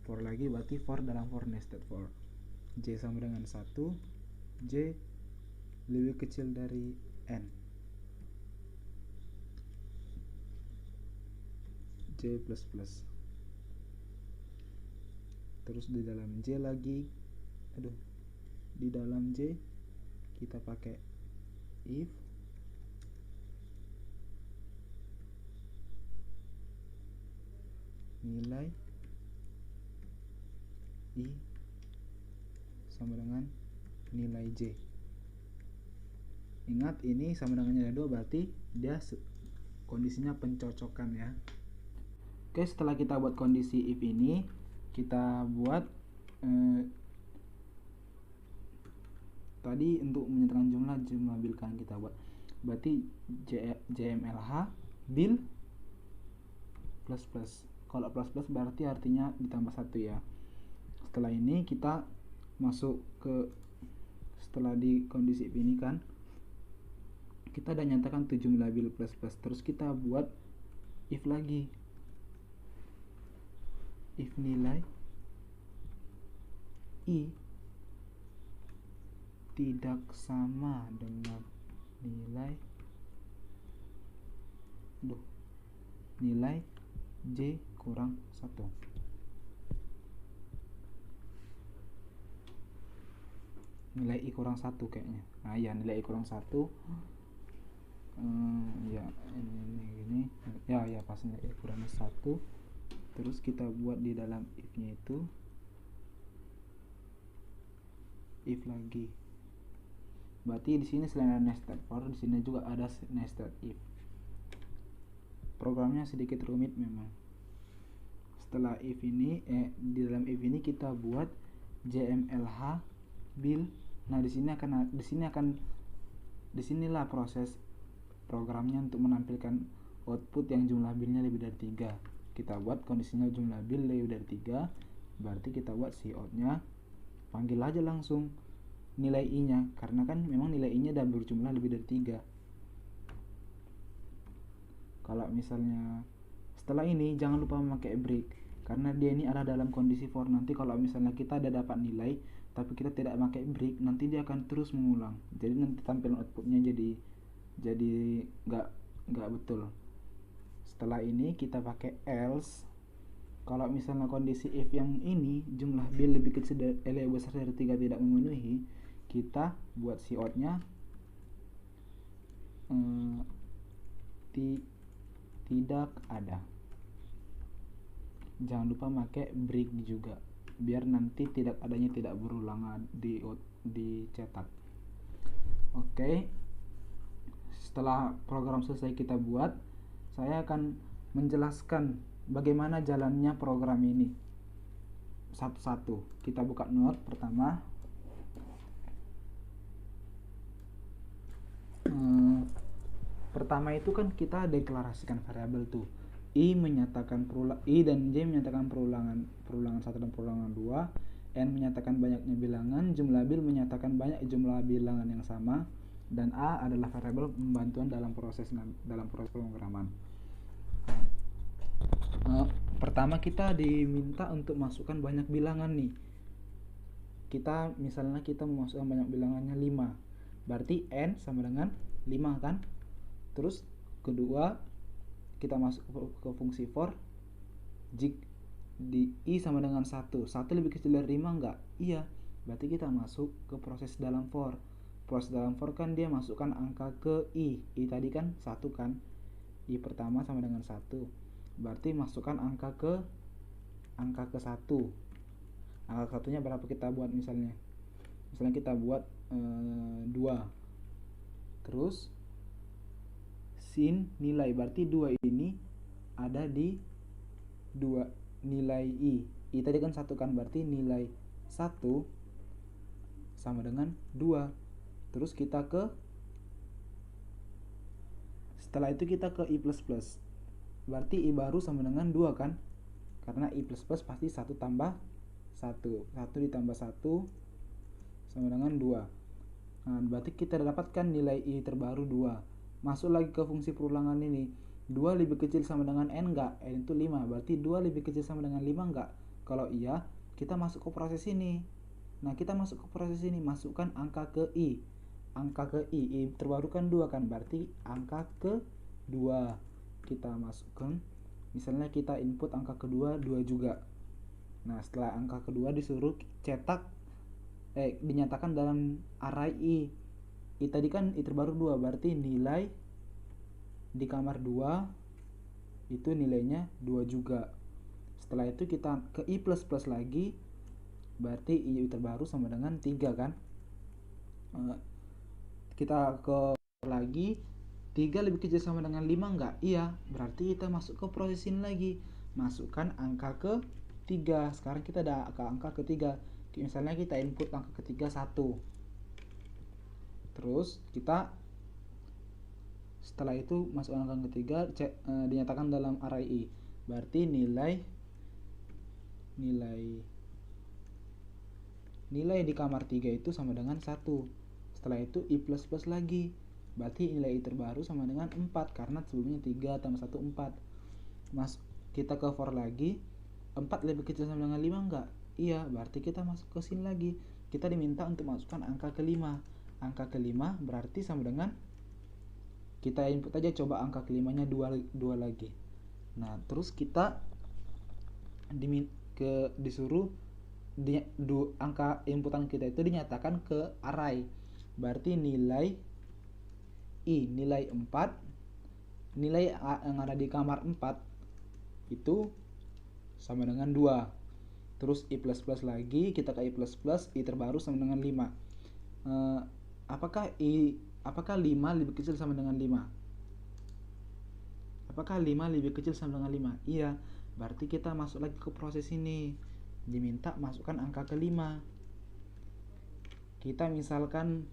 for lagi, berarti for dalam for nested for. J sama dengan 1, J lebih kecil dari N, J++. Terus di dalam J lagi, di dalam J kita pakai if nilai I sama dengan nilai J. Ingat ini sama dengannya ada 2, berarti dia kondisinya pencocokan ya. Oke, setelah kita buat kondisi if ini, kita buat tadi untuk menyatakan jumlah bil kan kita buat, berarti JMLH bil plus plus. Kalau plus plus berarti artinya ditambah 1 ya. Setelah ini kita masuk ke, setelah di kondisi ini kan kita udah nyatakan 7 bil plus plus, terus kita buat if lagi, if nilai i tidak sama dengan nilai j kurang 1. Nilai i kurang 1 kayaknya. Nah ya, nilai i kurang 1. Ya ini ya pas nilai i kurang 1. Terus kita buat di dalam if-nya itu if lagi. Berarti di sini selain ada nested for, di sini juga ada nested if. Programnya sedikit rumit memang. Setelah if ini di dalam if ini kita buat jmlh bill. Nah, disinilah proses programnya untuk menampilkan output yang jumlah billnya lebih dari 3. Kita buat kondisinya jumlah bill lebih dari 3, berarti kita buat cout-nya, panggil aja langsung nilai i-nya, karena kan memang nilai i-nya udah berjumlah lebih dari 3. Kalau misalnya setelah ini jangan lupa memakai break, karena dia ini ada dalam kondisi for. Nanti kalau misalnya kita ada dapat nilai tapi kita tidak pakai break, nanti dia akan terus mengulang. Jadi nanti tampilan outputnya jadi nggak betul. Setelah ini kita pakai else. Kalau misalnya kondisi if yang ini jumlah bill lebih besar dari 3 tidak memenuhi, kita buat cout-nya tidak ada. Jangan lupa pakai break juga, biar nanti tidak adanya tidak berulang dicetak. Oke. Setelah program selesai kita buat, saya akan menjelaskan bagaimana jalannya program ini satu-satu. Kita buka Node pertama. Pertama itu kan kita deklarasikan variabel tuh. I dan J menyatakan perulangan 1 dan perulangan 2. N menyatakan banyaknya bilangan, jumlah bill menyatakan banyak jumlah bilangan yang sama, dan A adalah variabel pembantuan dalam proses pemrograman. Pertama kita diminta untuk masukkan banyak bilangan nih. Misalnya kita memasukkan banyak bilangannya 5. Berarti N sama dengan 5 kan? Terus kedua kita masuk ke fungsi for. Jika di i sama dengan 1 lebih kecil dari 5 enggak? Iya. Berarti kita masuk ke proses dalam for. Proses dalam for kan dia masukkan angka ke i. I tadi kan 1 kan? I pertama sama dengan 1. Berarti masukkan angka ke 1. Angka ke 1-nya berapa kita buat misalnya? Misalnya kita buat 2. Terus sin nilai, berarti 2 ini ada di 2 nilai i. I tadi kan 1 kan, berarti nilai 1 sama dengan 2. Terus setelah itu kita ke i++. Berarti i baru sama dengan 2 kan? Karena i++ pasti 1 tambah 1. 1 ditambah 1 sama dengan 2. Nah, berarti kita dapatkan nilai i terbaru 2. Masuk lagi ke fungsi perulangan ini. 2 lebih kecil sama dengan n enggak? N itu 5. Berarti 2 lebih kecil sama dengan 5 enggak? Kalau iya, kita masuk ke proses ini. Nah, kita masuk ke proses ini, masukkan angka ke i. Angka ke i terbaru kan 2 kan? Berarti angka ke 2 kita masukkan. Misalnya kita input angka kedua 2 juga. Nah, setelah angka kedua disuruh dinyatakan dalam array i. I tadi kan i terbaru 2, berarti nilai di kamar 2 itu nilainya 2 juga. Setelah itu kita ke i++ lagi, berarti i terbaru sama dengan 3 kan? Kita ke lagi, 3 lebih kecil sama dengan 5 enggak? Iya, berarti kita masuk ke proses ini lagi, masukkan angka ke 3. Sekarang kita ada ke angka ketiga. Misalnya kita input angka ketiga 1. Terus kita setelah itu masuk angka ketiga, dinyatakan dalam array i. Berarti nilai di kamar 3 itu sama dengan 1. Setelah itu i++ lagi. Berarti nilai i terbaru sama dengan 4 karena sebelumnya 3 tambah 1 4. kita ke for lagi, 4 lebih kecil sama dengan 5 enggak? Iya, berarti kita masuk ke sini lagi. Kita diminta untuk masukkan angka kelima. Angka kelima berarti sama dengan, kita input aja coba angka kelimanya 2 lagi. Nah, terus kita disuruh angka inputan kita itu dinyatakan ke array. Berarti nilai I, nilai 4, nilai A yang ada di kamar 4 itu sama dengan 2. Terus I++ lagi, kita ke I++, I terbaru sama dengan 5. Apakah 5 lebih kecil sama dengan 5? Apakah 5 lebih kecil sama dengan 5? Iya, berarti kita masuk lagi ke proses ini. Diminta masukkan angka kelima. Kita misalkan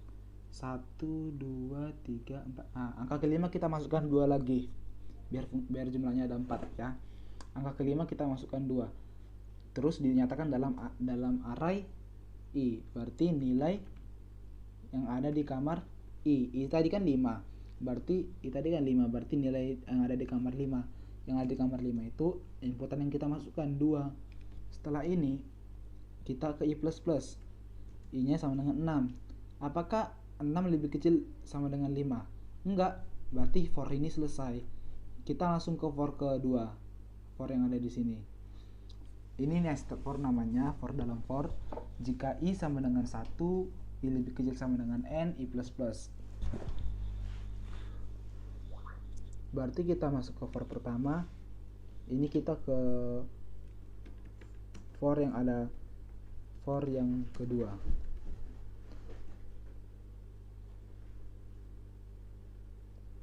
1, 2, 3, 4. Angka kelima kita masukkan 2 lagi. Biar jumlahnya ada 4 ya. Angka kelima kita masukkan 2. Terus dinyatakan dalam array I. Berarti nilai yang ada di kamar I. I tadi kan 5. Berarti nilai yang ada di kamar 5. Yang ada di kamar 5 itu inputan yang kita masukkan 2. Setelah ini kita ke I++. I-nya sama dengan 6. Apakah 6 lebih kecil sama dengan 5? Enggak. Berarti for ini selesai. Kita langsung ke for kedua. For yang ada di sini. Ini nested for namanya, for dalam for. Jika I sama dengan 1, I lebih kecil sama dengan N, I++. Berarti kita masuk ke for pertama. Ini kita ke for yang kedua.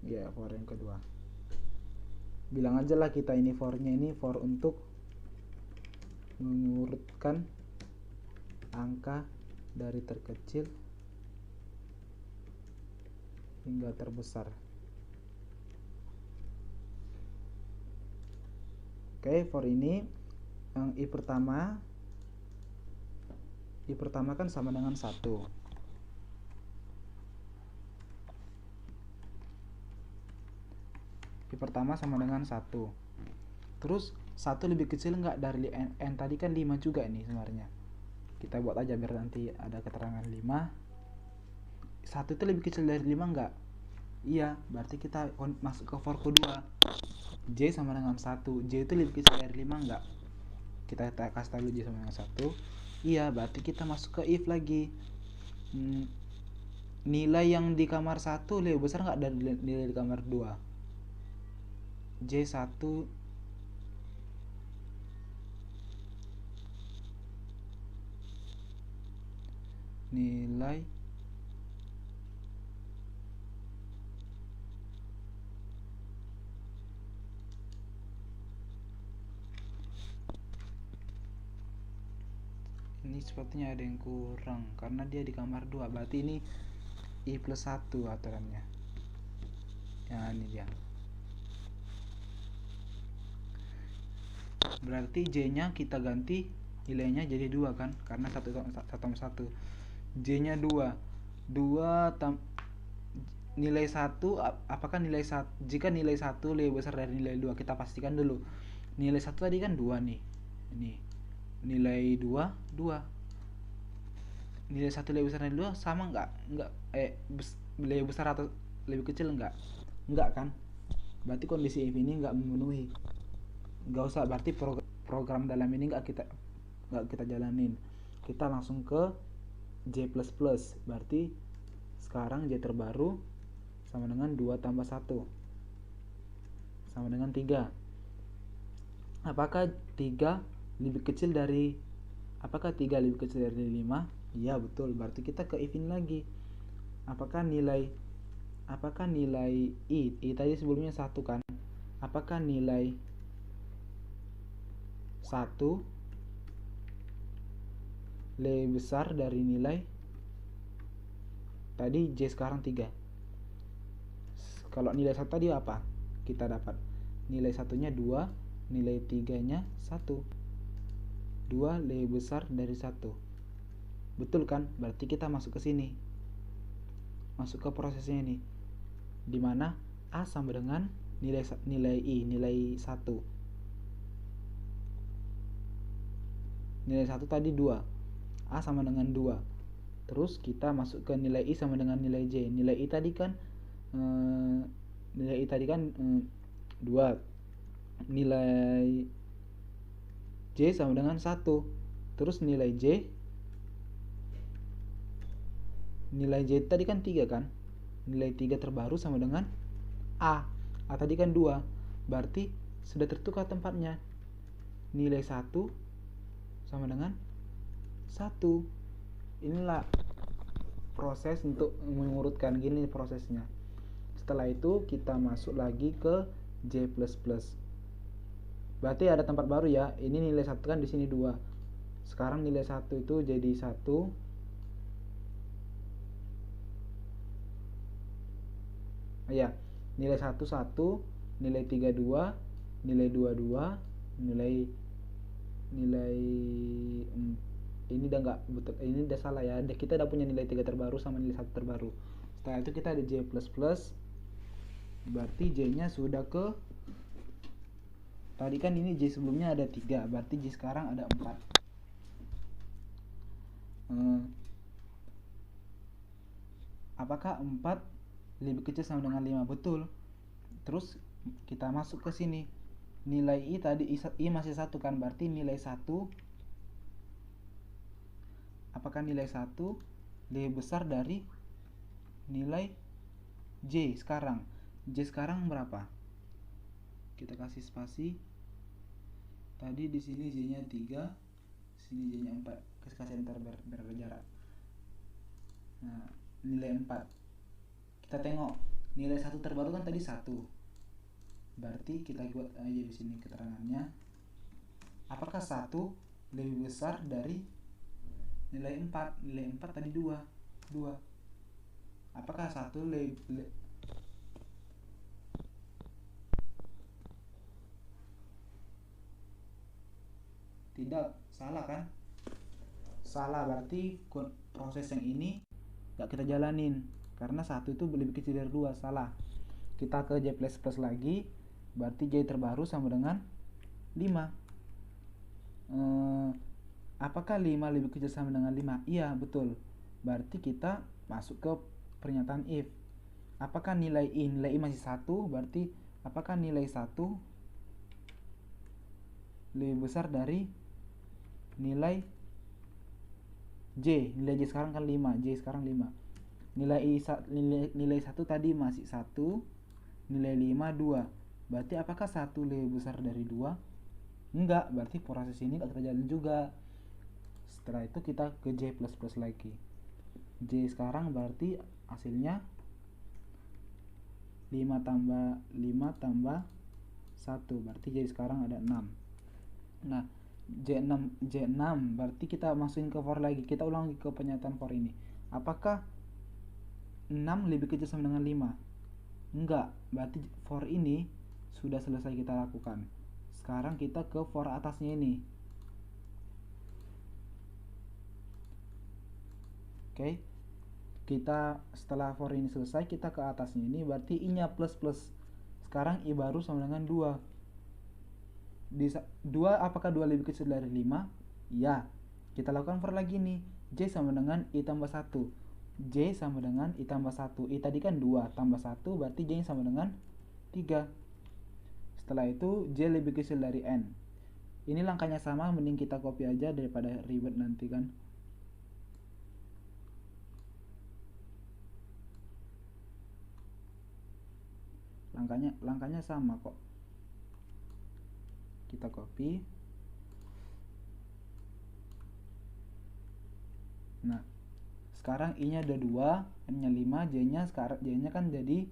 Ya, for yang kedua. Bilang aja lah kita ini for-nya ini for untuk mengurutkan angka dari terkecil hingga terbesar. Oke, for ini yang I pertama kan sama dengan 1. I pertama sama dengan 1. Terus 1 lebih kecil enggak dari N tadi kan 5 juga ini sebenarnya. Kita buat aja biar nanti ada keterangan 5. 1 itu lebih kecil dari 5 enggak? Iya, berarti kita masuk ke for kedua. J sama dengan 1. J itu lebih kecil dari 5 enggak? Kita kasih tahu J sama dengan 1. Iya, berarti kita masuk ke if lagi. Nilai yang di kamar 1 lebih besar enggak dari nilai di kamar 2? J1 nilai ini sepertinya ada yang kurang karena dia di kamar 2. Berarti ini I+1 aturannya. Ya, ini dia. Berarti J-nya kita ganti nilainya jadi 2 kan? Karena 1 sama 1. J-nya 2. Nilai 1, apakah nilai 1? Jika nilai 1 lebih besar dari nilai 2, kita pastikan dulu. Nilai 1 tadi kan 2 nih. Ini. Nilai 2, 2. Nilai 1 lebih besar dari 2 sama enggak? Enggak. Lebih besar atau lebih kecil enggak? Enggak kan? Berarti kondisi if ini enggak memenuhi. Enggak usah, berarti program dalam ini enggak kita jalanin. Kita langsung ke J++. Berarti sekarang J terbaru sama dengan 2 tambah 1 sama dengan 3. Apakah 3 lebih kecil dari 5? Iya, betul. Berarti kita ke if ini lagi. Apakah nilai I tadi sebelumnya 1 kan? Apakah nilai 1 lebih besar dari nilai tadi J sekarang 3? Kalau nilai 1 tadi apa? Kita dapat nilai 1-nya 2, nilai 3-nya 1. 2 lebih besar dari 1. Betul kan? Berarti kita masuk ke sini. Masuk ke prosesnya ini. Dimana A sama dengan nilai I, nilai 1. nilai 1 tadi 2, A sama dengan 2. Terus kita masuk ke nilai I sama dengan nilai J. Nilai I tadi kan 2. Nilai J sama dengan 1. Terus nilai J tadi kan 3 kan. Nilai 3 terbaru sama dengan A. A tadi kan 2. Berarti sudah tertukar tempatnya. Nilai 1 sama dengan 1. Inilah proses untuk mengurutkan, gini prosesnya. Setelah itu kita masuk lagi ke J++. Berarti ada tempat baru ya. Ini nilai 1 kan di sini 2. Sekarang nilai 1 itu jadi 1. Ya, nilai 1 1, nilai 3 2, nilai 2 2, nilai ini udah enggak betul, ini udah salah ya. Kita udah punya nilai 3 terbaru sama nilai 1 terbaru. Setelah itu kita ada J++. Berarti J-nya sudah ke, tadi kan ini J sebelumnya ada 3, berarti J sekarang ada 4. Apakah 4 lebih kecil sama dengan 5? Betul. Terus kita masuk ke sini. Nilai I tadi I masih 1 kan, berarti nilai 1, apakah nilai 1 lebih besar dari nilai J sekarang? J sekarang berapa? Kita kasih spasi. Tadi di sini J-nya 3, sini J-nya 4. Kasih enter biar ada jarak. Nah, nilai 4. Kita tengok nilai 1 terbaru kan tadi 1. Berarti kita buat aja di sini keterangannya. Apakah 1 lebih besar dari nilai 4? Nilai 4 tadi 2. Apakah 1 tidak, salah kan? Salah, berarti proses yang ini gak kita jalanin karena 1 itu lebih kecil dari 2. Salah. Kita ke J++ lagi. Berarti J terbaru sama dengan 5. Apakah 5 lebih kecil sama dengan 5? Iya, betul. Berarti kita masuk ke pernyataan if. Apakah nilai I masih 1? Berarti apakah nilai 1 lebih besar dari nilai J? Nilai J sekarang kan 5. J sekarang 5. Nilai 1 tadi masih 1. Nilai 5 2. Berarti apakah 1 lebih besar dari 2? Enggak, berarti proses ini gak kita jalan juga. Setelah itu kita ke J++ lagi. J sekarang berarti hasilnya 5 tambah 5 tambah 1. Berarti J sekarang ada 6. Nah, J6 berarti kita masukin ke for lagi. Kita ulangi ke pernyataan for ini. Apakah 6 lebih kecil sama dengan 5? Enggak, berarti for ini sudah selesai kita lakukan. Sekarang kita ke for atasnya ini. Oke. Kita setelah for ini selesai, kita ke atasnya ini, berarti I-nya plus. Sekarang I baru sama dengan 2. 2, apakah 2 lebih kecil dari 5? Ya. Kita lakukan for lagi nih. J sama dengan I tambah 1. J sama dengan I tambah 1. I tadi kan 2 tambah 1, berarti J sama dengan 3. Setelah itu J lebih kecil dari N. Ini langkahnya sama, mending kita copy aja daripada ribet nanti kan. Langkahnya sama kok. Kita copy. Nah, sekarang I-nya ada 2, N-nya 5, J-nya kan jadi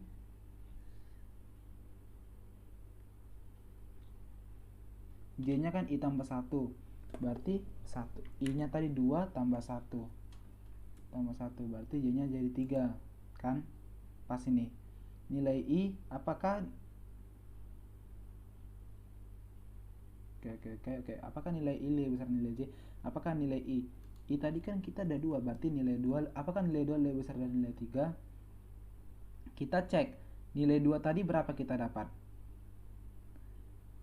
J-nya kan I tambah 1. Berarti I-nya tadi 2 tambah 1. Berarti J-nya jadi 3. Kan? Pas ini. Nilai I apakah Oke. Apakah nilai I lebih besar nilai J? Apakah nilai I tadi kan kita ada 2, berarti nilai 2, apakah nilai 2 lebih besar dari nilai 3? Kita cek. Nilai 2 tadi berapa kita dapat?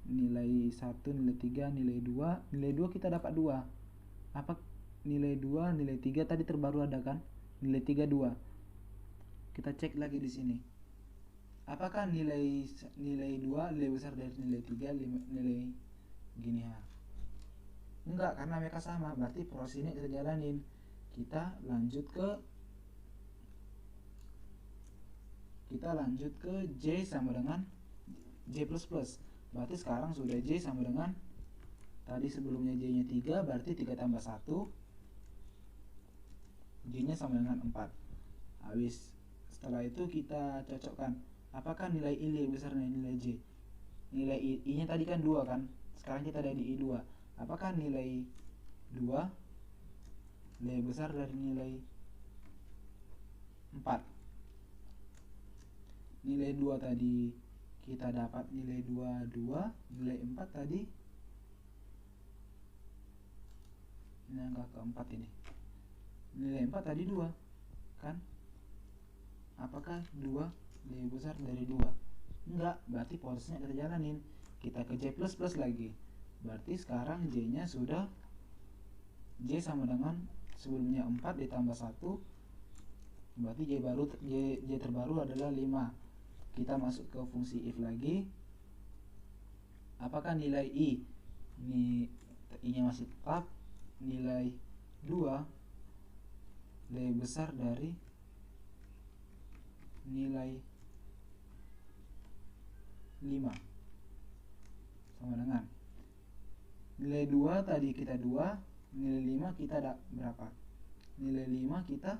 Nilai 1, nilai 3, nilai 2. Nilai 2 kita dapat 2. Apa nilai 2, nilai 3 tadi terbaru ada kan? Nilai 3 2. Kita cek lagi di sini. Apakah nilai 2 lebih besar dari nilai 3, nilai gini ya? Enggak, karena mereka sama, berarti proses ini kita jalanin. Kita lanjut ke J sama dengan J++. Berarti sekarang sudah J sama dengan tadi sebelumnya J nya 3, berarti 3 tambah 1 J nya sama dengan 4. Habis setelah itu kita cocokkan apakah nilai I lebih besar dari nilai J. Nilai I nya tadi kan 2 kan, sekarang kita ada di I 2. Apakah nilai 2 lebih besar dari nilai 4. Nilai 2 tadi kita dapat nilai 2 2, nilai 4 tadi ini angka keempat ini. Nilai 4 tadi 2 kan? Apakah 2 lebih besar dari 2? Enggak, berarti prosesnya kita jalanin. Kita ke J++ lagi. Berarti sekarang J nya sudah J sama dengan sebelumnya 4 ditambah 1, berarti J terbaru adalah 5. Kita masuk ke fungsi if lagi. Apakah nilai I nya masih tetap, nilai 2 lebih besar dari nilai 5? Sama dengan nilai 2 tadi kita 2, nilai 5 kita ada berapa? Nilai 5 kita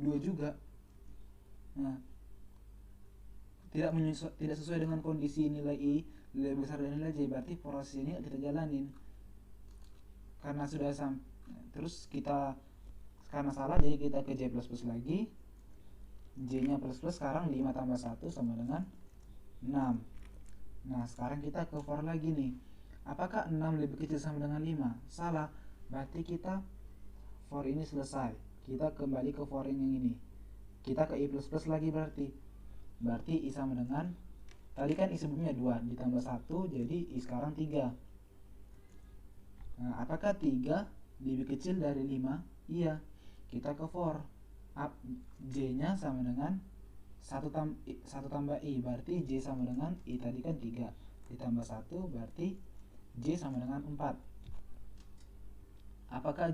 2 juga. Nah, tidak sesuai dengan kondisi nilai I lebih besar dari nilai J, berarti proses ini kita jalanin. Karena sudah terus kita karena salah, jadi kita ke J++ lagi. J nya plus sekarang 5 tambah 1 sama dengan 6. Nah, sekarang kita ke for lagi nih. Apakah 6 lebih kecil sama dengan 5? Salah, berarti kita for ini selesai. Kita kembali ke for yang ini. Kita ke I++ lagi berarti I sama dengan tadi kan I sebelumnya 2 ditambah 1, jadi I sekarang 3. Nah, apakah 3 lebih kecil dari 5? Iya. Kita ke for J nya sama dengan 1 tambah I, berarti J sama dengan I tadi kan 3 ditambah 1, berarti J sama dengan 4. Apakah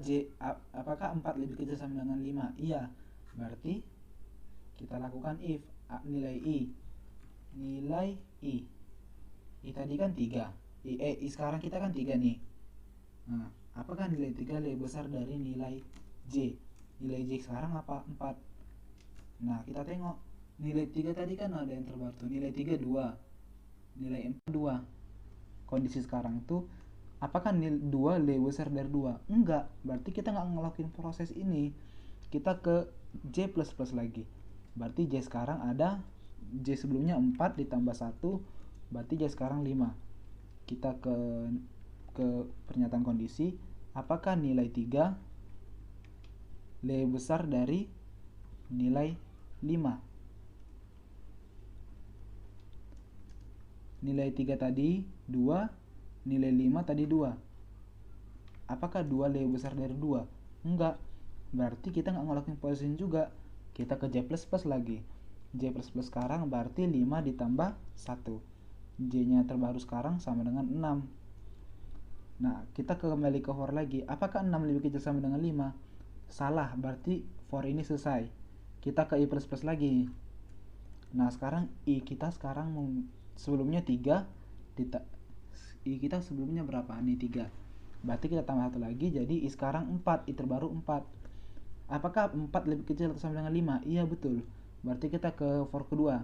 4 lebih kecil sama dengan 5? Iya. Berarti kita lakukan if nilai I tadi kan 3, I sekarang kita kan 3 nih. Nah, apakah nilai 3 lebih besar dari nilai J? Nilai J sekarang apa? 4. Nah, kita tengok nilai 3 tadi kan ada yang terbaru tuh. Nilai 3 2, nilai 4 2. Kondisi sekarang tuh apakah nilai 2 lebih besar dari 2? Enggak, berarti kita nggak ngelakuin proses ini. Kita ke J++ lagi. Berarti J sekarang ada J sebelumnya 4 ditambah 1, berarti J sekarang 5. Kita ke pernyataan kondisi. Apakah nilai 3 lebih besar dari nilai 5? Nilai 3 tadi 2, nilai 5 tadi 2. Apakah 2 lebih besar dari 2? Enggak, berarti kita nggak ngelakuin proses ini juga. Kita ke J++ lagi. J++ sekarang berarti 5 ditambah 1. J nya terbaru sekarang sama dengan 6. Nah, kita kembali ke for lagi. Apakah 6 lebih kecil sama dengan 5? Salah, berarti for ini selesai. Kita ke I++ lagi. Nah, sekarang I kita sekarang sebelumnya 3, I kita sebelumnya berapa? Ini 3. Berarti kita tambah 1 lagi, jadi I sekarang 4, I terbaru 4. Apakah 4 lebih kecil atau sama dengan 5? Iya, betul. Berarti kita ke for kedua.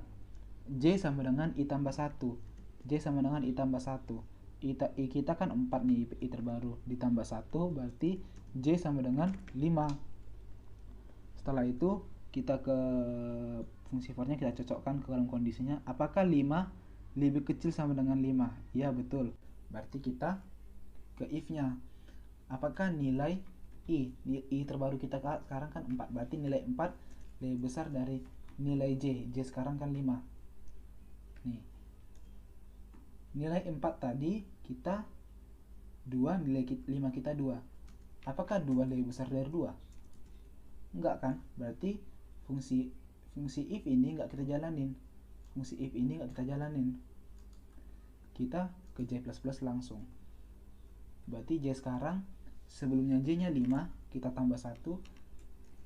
J sama dengan I tambah 1. J sama dengan I tambah 1. I kita kan 4 nih, I terbaru ditambah 1, berarti J sama dengan 5. Setelah itu kita ke fungsi for-nya, kita cocokkan ke dalam kondisinya. Apakah 5 lebih kecil sama dengan 5? Iya, betul. Berarti kita ke if-nya. Apakah nilai I terbaru kita sekarang kan 4, berarti nilai 4 lebih besar dari nilai J sekarang kan 5. Nih, nilai 4 tadi kita 2 nilai 5 kita 2. Apakah 2 lebih besar dari 2? Enggak kan? Berarti fungsi if ini enggak kita jalanin. Kita ke J++ langsung. Berarti J sekarang sebelumnya J nya 5, kita tambah 1,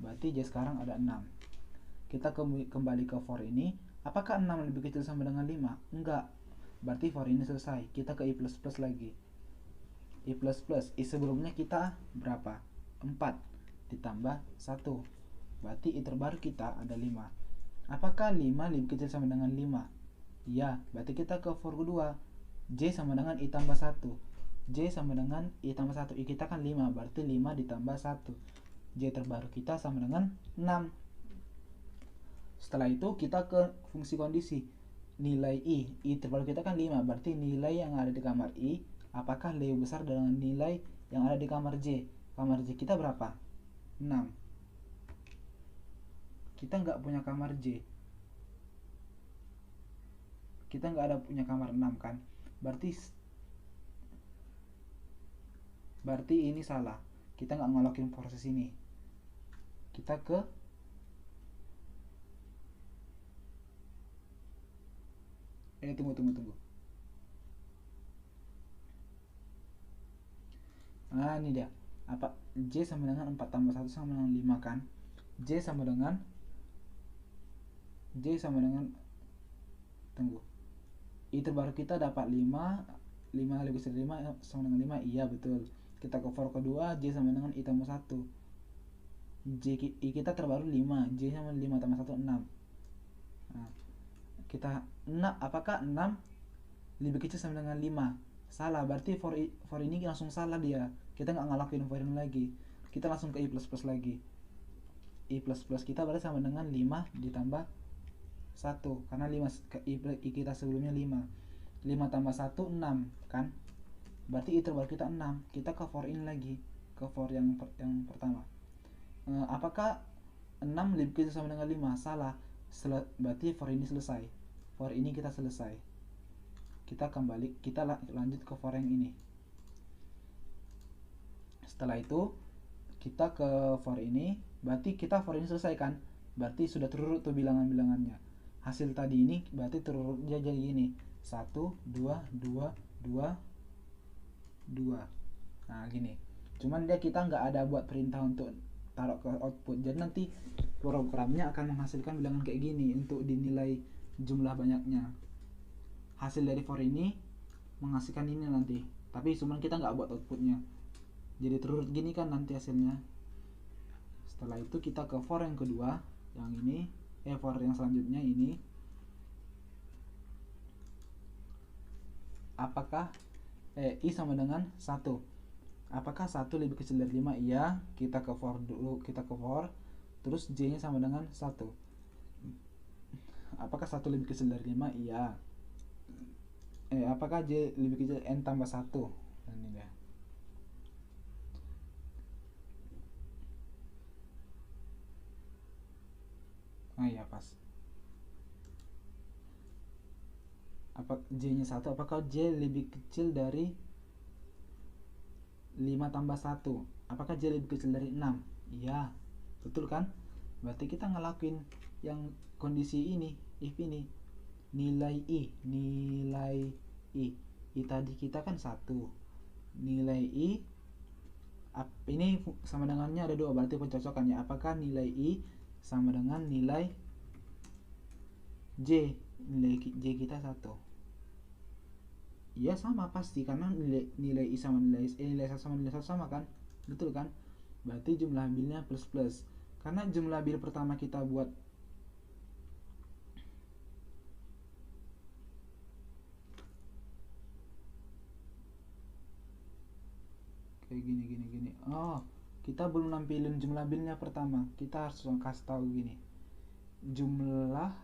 berarti J sekarang ada 6. Kita kembali ke for ini. Apakah 6 lebih kecil sama dengan 5? Enggak. Berarti for ini selesai. Kita ke I++ lagi. I sebelumnya kita berapa? 4 ditambah 1. Berarti I terbaru kita ada 5. Apakah 5 lebih kecil sama dengan 5? Iya. Berarti kita ke for kedua. J sama dengan I tambah 1. J sama dengan I tambah 1. I kita kan 5. Berarti 5 ditambah 1. J terbaru kita sama dengan 6. Setelah itu kita ke fungsi kondisi. Nilai I terbaru kita kan 5. Berarti nilai yang ada di kamar I apakah lebih besar dengan nilai yang ada di kamar J? Kamar J kita berapa? 6. Kita nggak punya kamar J. Kita nggak ada punya kamar 6 kan? Berarti ini salah. Kita nggak ngelakuin proses ini. Kita ke tunggu. Nah, ini dia. Apa J sama dengan 4 tambah 1 sama dengan 5 kan? J sama dengan tunggu. I terbaru kita dapat 5 lebih besar 5 sama dengan 5. Iya, betul. Kita ke for kedua, J sama dengan I tambah 1. I kita terbaru 5. J sama 5 tambah 1 6. Nah, kita 6. Apakah 6 lebih kecil sama dengan 5? Salah. Berarti for ini langsung salah dia. Kita nggak ngelakuin for ini lagi. Kita langsung ke I++ lagi. I++ kita berarti sama dengan 5 ditambah 1. Karena I kita sebelumnya 5. 5 tambah 1 6 kan? Berarti I terbaru kita 6. Kita ke for ini lagi. Ke for yang pertama. Apakah 6 lebih kecil sama dengan 5? Salah. Berarti for ini selesai. For ini kita selesai. Kita lanjut ke for yang ini. Setelah itu kita ke for ini. Berarti kita for ini selesai kan? Berarti sudah terurut tuh bilangan-bilangannya. Hasil tadi ini berarti terurut jadi gini. 1 2 2 2 2. Nah, gini. Cuman kita nggak ada buat perintah untuk taruh ke output. Jadi nanti programnya akan menghasilkan bilangan kayak gini untuk dinilai jumlah banyaknya. Hasil dari for ini menghasilkan ini nanti. Tapi cuman kita nggak buat outputnya. Jadi terurut gini kan nanti hasilnya. Setelah itu kita ke for yang kedua, yang ini, for yang selanjutnya ini. Apakah I sama dengan 1? Apakah 1 lebih kecil dari 5? Iya. Kita ke for dulu, terus J nya sama dengan 1. Apakah 1 lebih kecil dari 5? Iya. Apakah J lebih kecil N tambah 1? Ini dia. Iya, pas. J nya 1, apakah J lebih kecil dari 5 tambah 1? Apakah J lebih kecil dari 6? Iya, betul kan? Berarti kita ngelakuin yang kondisi ini, if ini. Nilai I tadi kita kan 1. Nilai I ini sama dengannya ada 2, berarti pencocokannya. Apakah nilai I sama dengan nilai J? Nilai J kita 1. Iya, sama pasti, karena nilai I sama nilai 1 sama nilai 1 sama kan? Betul kan? Berarti jumlah bilnya plus. Karena jumlah bil pertama kita buat kayak gini. Oh, kita belum nampilin jumlah bilnya pertama. Kita harus kasih tahu gini. Jumlah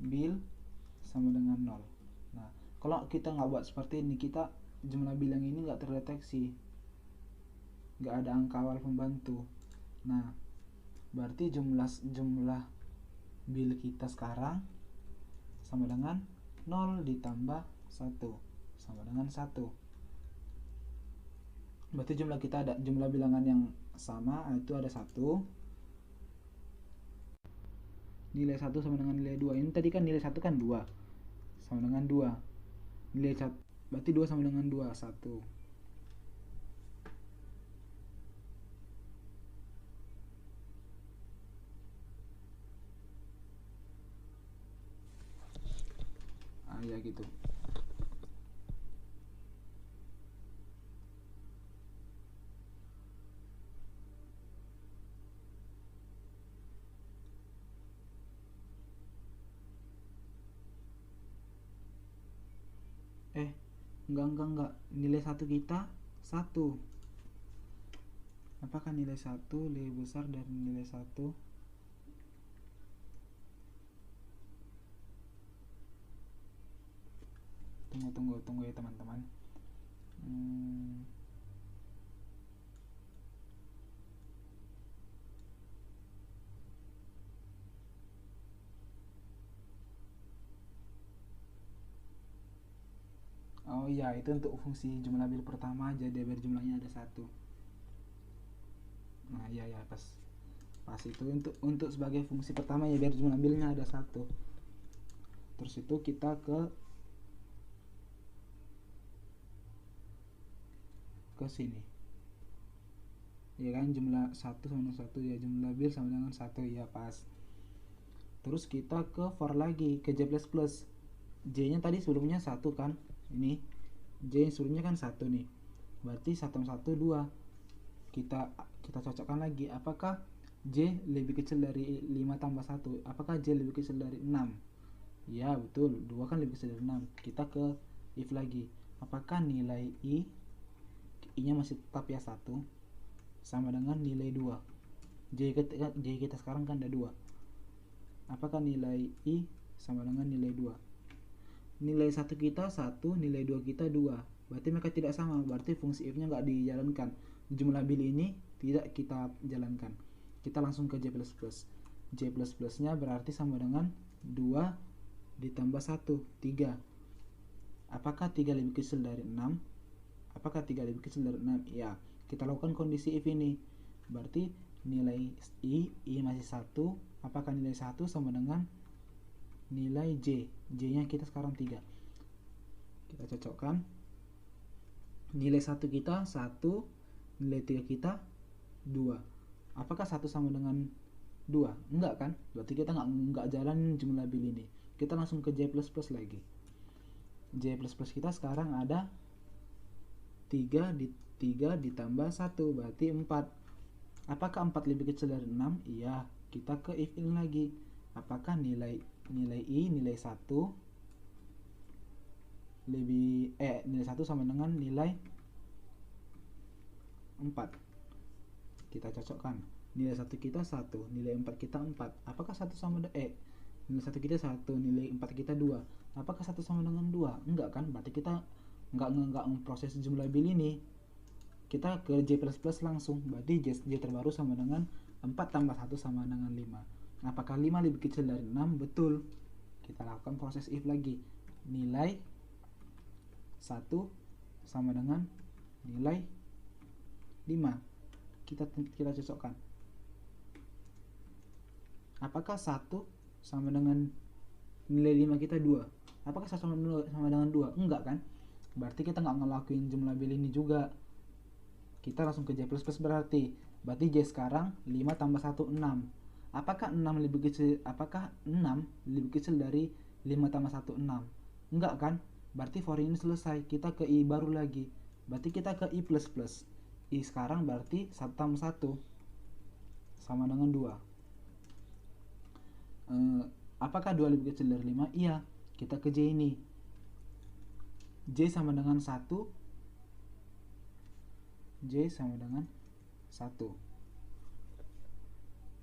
bil sama dengan 0. Nah, kalau kita nggak buat seperti ini, kita jumlah bil yang ini nggak terdeteksi, nggak ada angka awal pembantu. Nah, berarti jumlah bil kita sekarang sama dengan 0 ditambah 1 sama dengan 1. Berarti jumlah kita ada jumlah bilangan yang sama, itu ada 1. Nilai 1 sama dengan nilai 2. Ini tadi kan nilai 1 kan 2. Sama dengan 2. Nilai 1 berarti 2 sama dengan 2, 1. Ya gitu. Enggak. Nilai 1 kita 1. Apakah nilai 1 lebih besar dari nilai 1? Tunggu ya teman-teman. Oh iya, itu untuk fungsi jumlah bil pertama aja, dia biar jumlahnya ada 1. Nah ya pas itu untuk sebagai fungsi pertama ya, biar jumlah bilnya ada 1. Terus itu kita ke sini ya kan, jumlah 1 sama dengan 1 ya, jumlah bil sama dengan 1 ya, pas. Terus kita ke for lagi, ke J++. J nya tadi sebelumnya 1 kan, ini J sebelumnya kan 1 nih, berarti 1 sama 1 2. Kita cocokkan lagi, apakah J lebih kecil dari 5 tambah 1? Apakah J lebih kecil dari 6? Ya betul, 2 kan lebih kecil dari 6. Kita ke if lagi, apakah nilai I nya masih tetap ya 1 sama dengan nilai 2. J kita sekarang kan ada 2. Apakah nilai I sama dengan nilai 2? Nilai 1 kita 1, nilai 2 kita 2. Berarti mereka tidak sama, berarti fungsi if nya nggak dijalankan. Jumlah bil ini tidak kita jalankan. Kita langsung ke J++. J++ nya berarti sama dengan 2 ditambah 1, 3. Apakah 3 lebih kecil dari 6? Apakah 3 lebih kecil dari 6? Ya, kita lakukan kondisi if ini. Berarti nilai I masih 1. Apakah nilai 1 sama dengan nilai J? J nya kita sekarang 3. Kita cocokkan. Nilai 1 kita 1, nilai 3 kita 2. Apakah 1 sama dengan 2? Enggak kan? Berarti kita nggak jalan jumlah bil ini. Kita langsung ke J++ lagi. J++ kita sekarang ada 3 ditambah 1, berarti 4. Apakah 4 lebih kecil dari 6? Iya, kita ke if ini lagi. Apakah nilai I, nilai 1 nilai 1 sama dengan nilai 4? Kita cocokkan. Nilai 1 kita 1, nilai 4 kita 4. Apakah 1 sama nilai 1 kita 1, nilai 4 kita 2. Apakah 1 sama dengan 2? Enggak kan? Berarti kita enggak memproses jumlah bil ini. Kita ke J++ langsung. Berarti J terbaru sama dengan 4 tambah 1 sama dengan 5. Apakah 5 lebih kecil dari 6? Betul. Kita lakukan proses if lagi. Nilai 1 sama dengan nilai 5. Kita cocokkan. Apakah 1 sama dengan nilai 5 kita 2? Apakah 1 sama dengan 2? Enggak kan? Berarti kita nggak ngelakuin jumlah bil ini juga. Kita langsung ke J++ berarti J sekarang 5 tambah 1, 6. Apakah 6 lebih kecil dari 5 tambah 1, 6? Enggak kan? Berarti for ini selesai. Kita ke I baru lagi. Berarti kita ke I++. I sekarang berarti 1 tambah 1 sama dengan 2. Apakah 2 lebih kecil dari 5? Iya. Kita ke J ini. J sama dengan 1. J sama dengan 1.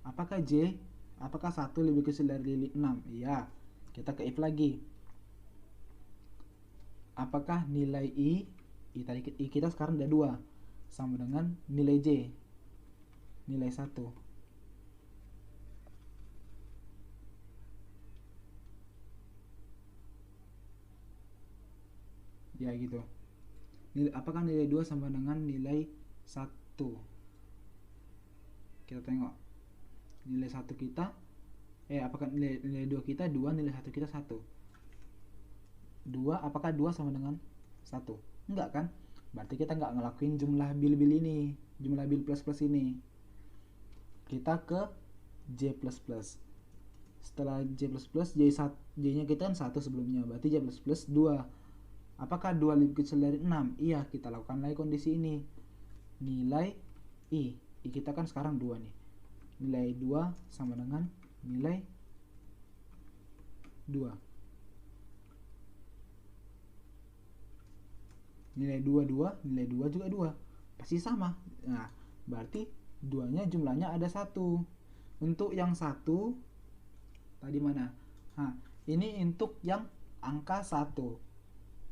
Apakah 1 lebih kecil dari 6? Iya. Kita ke if lagi. Apakah nilai I kita sekarang ada 2 sama dengan nilai J, nilai 1. ya gitu. Apakah nilai 2 sama dengan nilai 1? Kita tengok nilai 1 kita, apakah nilai 2 kita 2, nilai 1 kita 1. 2, apakah 2 sama dengan 1? Enggak kan? Berarti kita nggak ngelakuin jumlah bil ini, jumlah bil plus ini. Kita ke J++. Setelah J++, J-nya kita kan 1 sebelumnya, berarti J++ 2. Apakah 2 lebih kecil dari 6? Iya, kita lakukan lagi kondisi ini. Nilai I kita kan sekarang 2 nih. Nilai 2 sama dengan nilai 2. Nilai 2 nilai 2 juga 2. Pasti sama. Nah, berarti 2-nya jumlahnya ada 1. Untuk yang 1 tadi mana? Nah, ini untuk yang angka 1.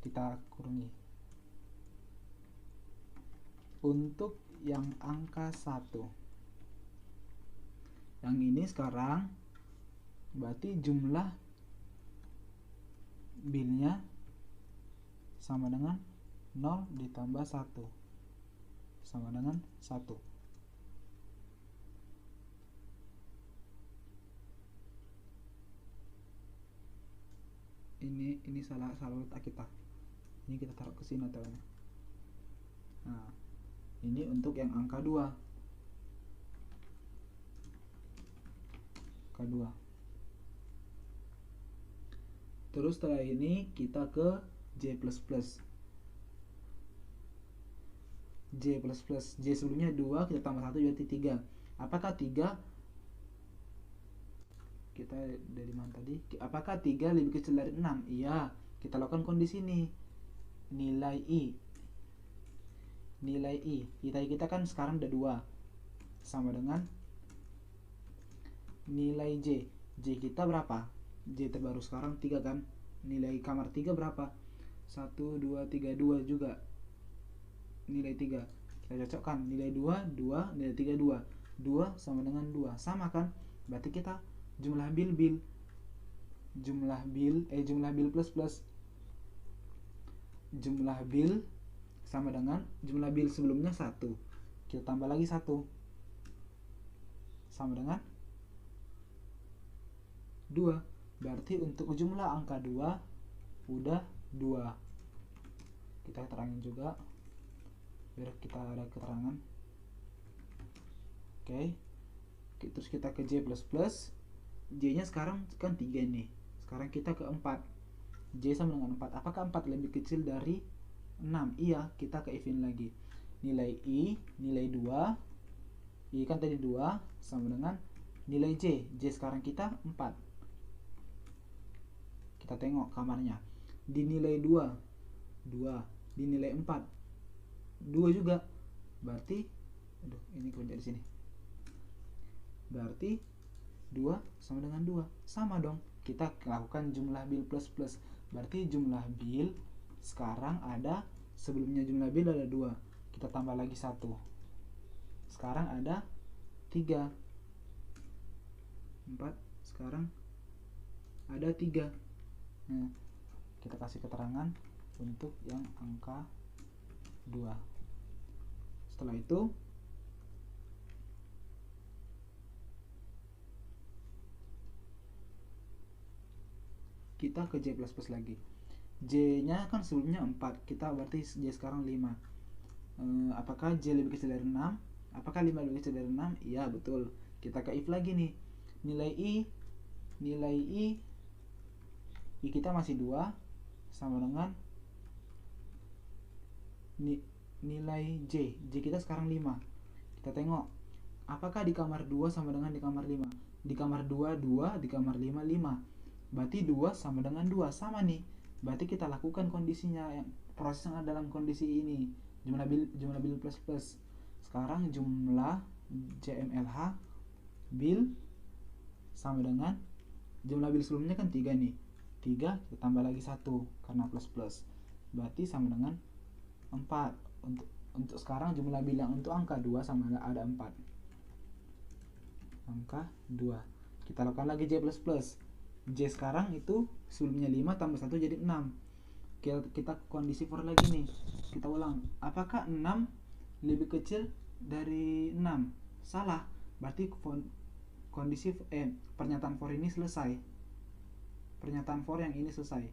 Kita kurangi. Untuk yang angka 1. Yang ini sekarang berarti jumlah bilnya sama dengan 0 ditambah 1 sama dengan 1. Ini salah letak kita. Ini kita taruh ke sini taruhnya. Nah, ini untuk yang angka 2. Angka 2. Terus setelah ini kita ke J++. J sebelumnya 2, kita tambah 1 berarti 3. Apakah 3 kita dari mana tadi? Apakah 3 lebih kecil dari 6? Iya, kita lakukan kondisi ini. Nilai I kita kan sekarang ada 2 sama dengan nilai J kita berapa? J terbaru sekarang 3 kan, nilai kamar 3 berapa? 1, 2, 3, 2 juga nilai 3. Kita cocokkan nilai 2, nilai 3, 2 sama dengan 2, sama kan? Berarti kita jumlah bil plus jumlah bil sama dengan jumlah bil sebelumnya 1, kita tambah lagi 1 sama dengan 2. Berarti untuk jumlah angka 2 udah 2. Kita terangin juga biar kita ada keterangan. Oke. Terus kita ke J++. J nya sekarang kan 3 nih, sekarang kita ke 4. J sama dengan 4. Apakah 4 lebih kecil dari 6? Iya, kita ke if in lagi. Nilai I, nilai 2 I kan tadi 2 sama dengan nilai J sekarang kita 4. Kita tengok kamarnya, di nilai 2, di nilai 4 2 juga. Berarti ini kerja di sini. Berarti 2 sama dengan 2, sama dong. Kita lakukan jumlah bil plus. Berarti jumlah bil sekarang ada, sebelumnya jumlah bil ada 2, kita tambah lagi 1, sekarang ada 3. 4 sekarang ada 3. Nah, kita kasih keterangan untuk yang angka 2. Setelah itu kita ke J++ lagi. J nya kan sebelumnya 4, kita berarti J sekarang 5. Apakah J lebih kecil dari 6? Apakah 5 lebih kecil dari 6? Iya, betul. Kita ke if lagi nih. Nilai I kita masih 2 sama dengan nilai J kita sekarang 5. Kita tengok apakah di kamar 2 sama dengan di kamar 5. Di kamar 2 2, di kamar 5 5. Berarti 2 sama dengan 2, sama nih. Berarti kita lakukan kondisinya, yang proses yang ada dalam kondisi ini, jumlah bil plus. Sekarang jumlah JMLH bil sama dengan jumlah bil sebelumnya kan 3 nih. 3 kita tambah lagi 1 karena plus. Berarti sama dengan 4. Untuk sekarang jumlah bil yang untuk angka 2 sama ada 4. Angka 2. Kita lakukan lagi J++. J sekarang itu sebelumnya 5 tambah 1 jadi 6. kita kondisi for lagi nih, kita ulang. Apakah 6 lebih kecil dari 6? Salah, berarti kondisi pernyataan for ini selesai. Pernyataan for yang ini selesai.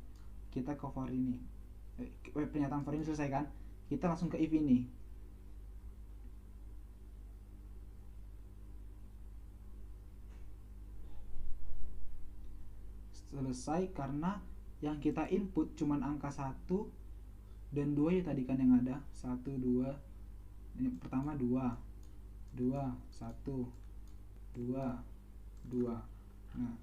Kita ke for ini. Pernyataan for ini selesai kan? Kita langsung ke if ini. Selesai karena yang kita input cuman angka 1 dan 2 ya tadi kan yang ada 1, 2. Ini pertama 2, 1, 2. Nah,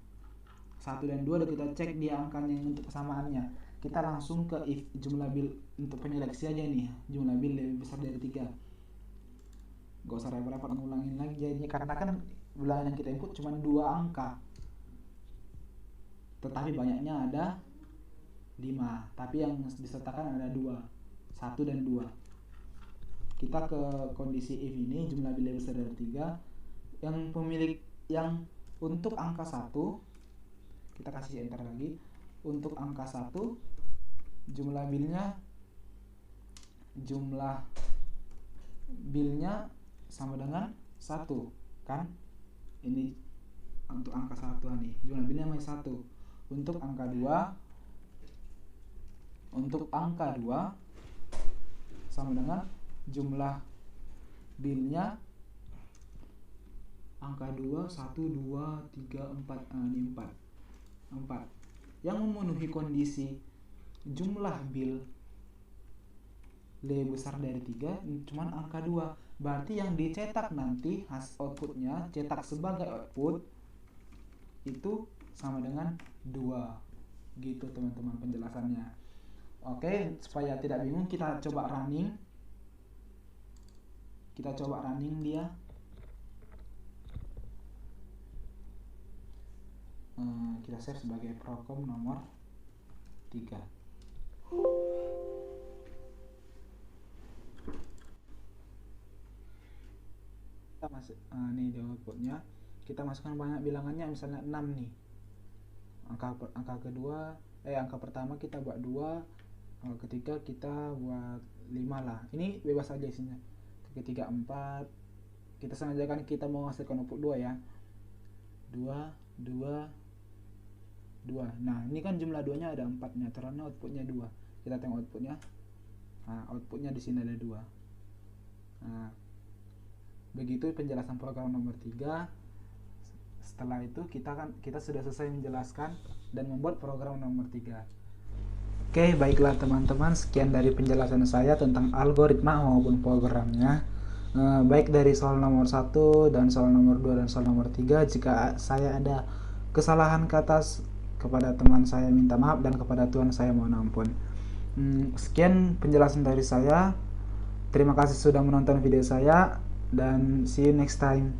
1 dan 2 udah kita cek dia angkanya untuk kesamaannya. Kita langsung ke if jumlah bil untuk penyeleksi aja nih, jumlah bil lebih besar dari 3. Gak usah repot-repot ngulangin lagi jadinya, karena kan bilangan yang kita input cuma 2 angka. Tetapi banyaknya ada 5, tapi yang disertakan ada 2, 1 dan 2. Kita ke kondisi if ini, jumlah bil lebih besar dari 3. Yang pemilik yang untuk angka 1 kita kasih enter lagi. Untuk angka 1 jumlah bilnya sama dengan 1 kan? Ini untuk angka 1 nih, jumlah bilnya masih 1. Untuk angka 2 sama dengan jumlah bilnya angka 2, 1, 2, 3, 4. Ini 4. Yang memenuhi kondisi jumlah bil lebih besar dari 3 cuman angka 2. Berarti yang dicetak nanti outputnya, cetak sebagai output itu sama dengan 2. Gitu teman-teman penjelasannya. Oke, supaya tidak bingung kita coba running. Dia. Kita save sebagai program nomor 3. Kita masuk nih di outputnya, kita masukkan banyak bilangannya, misalnya 6 nih. Angka pertama kita buat 2, angka ketiga kita buat 5 lah. Ini bebas aja isinya. Ketiga 4. Kita sengajakan kita mau hasilkan output 2 ya. 2. Nah, ini kan jumlah 2-nya ada 4-nya, ternyata outputnya 2. Kita tengok outputnya. Nah, outputnya di sini ada 2. Nah, begitu penjelasan program nomor 3. Setelah itu kita sudah selesai menjelaskan dan membuat program nomor 3. Oke, baiklah teman-teman, sekian dari penjelasan saya tentang algoritma maupun programnya. Baik dari soal nomor 1 dan soal nomor 2 dan soal nomor 3. Jika saya ada kesalahan kata kepada teman saya minta maaf, dan kepada Tuhan saya mohon ampun. Sekian penjelasan dari saya. Terima kasih sudah menonton video saya, dan see you next time.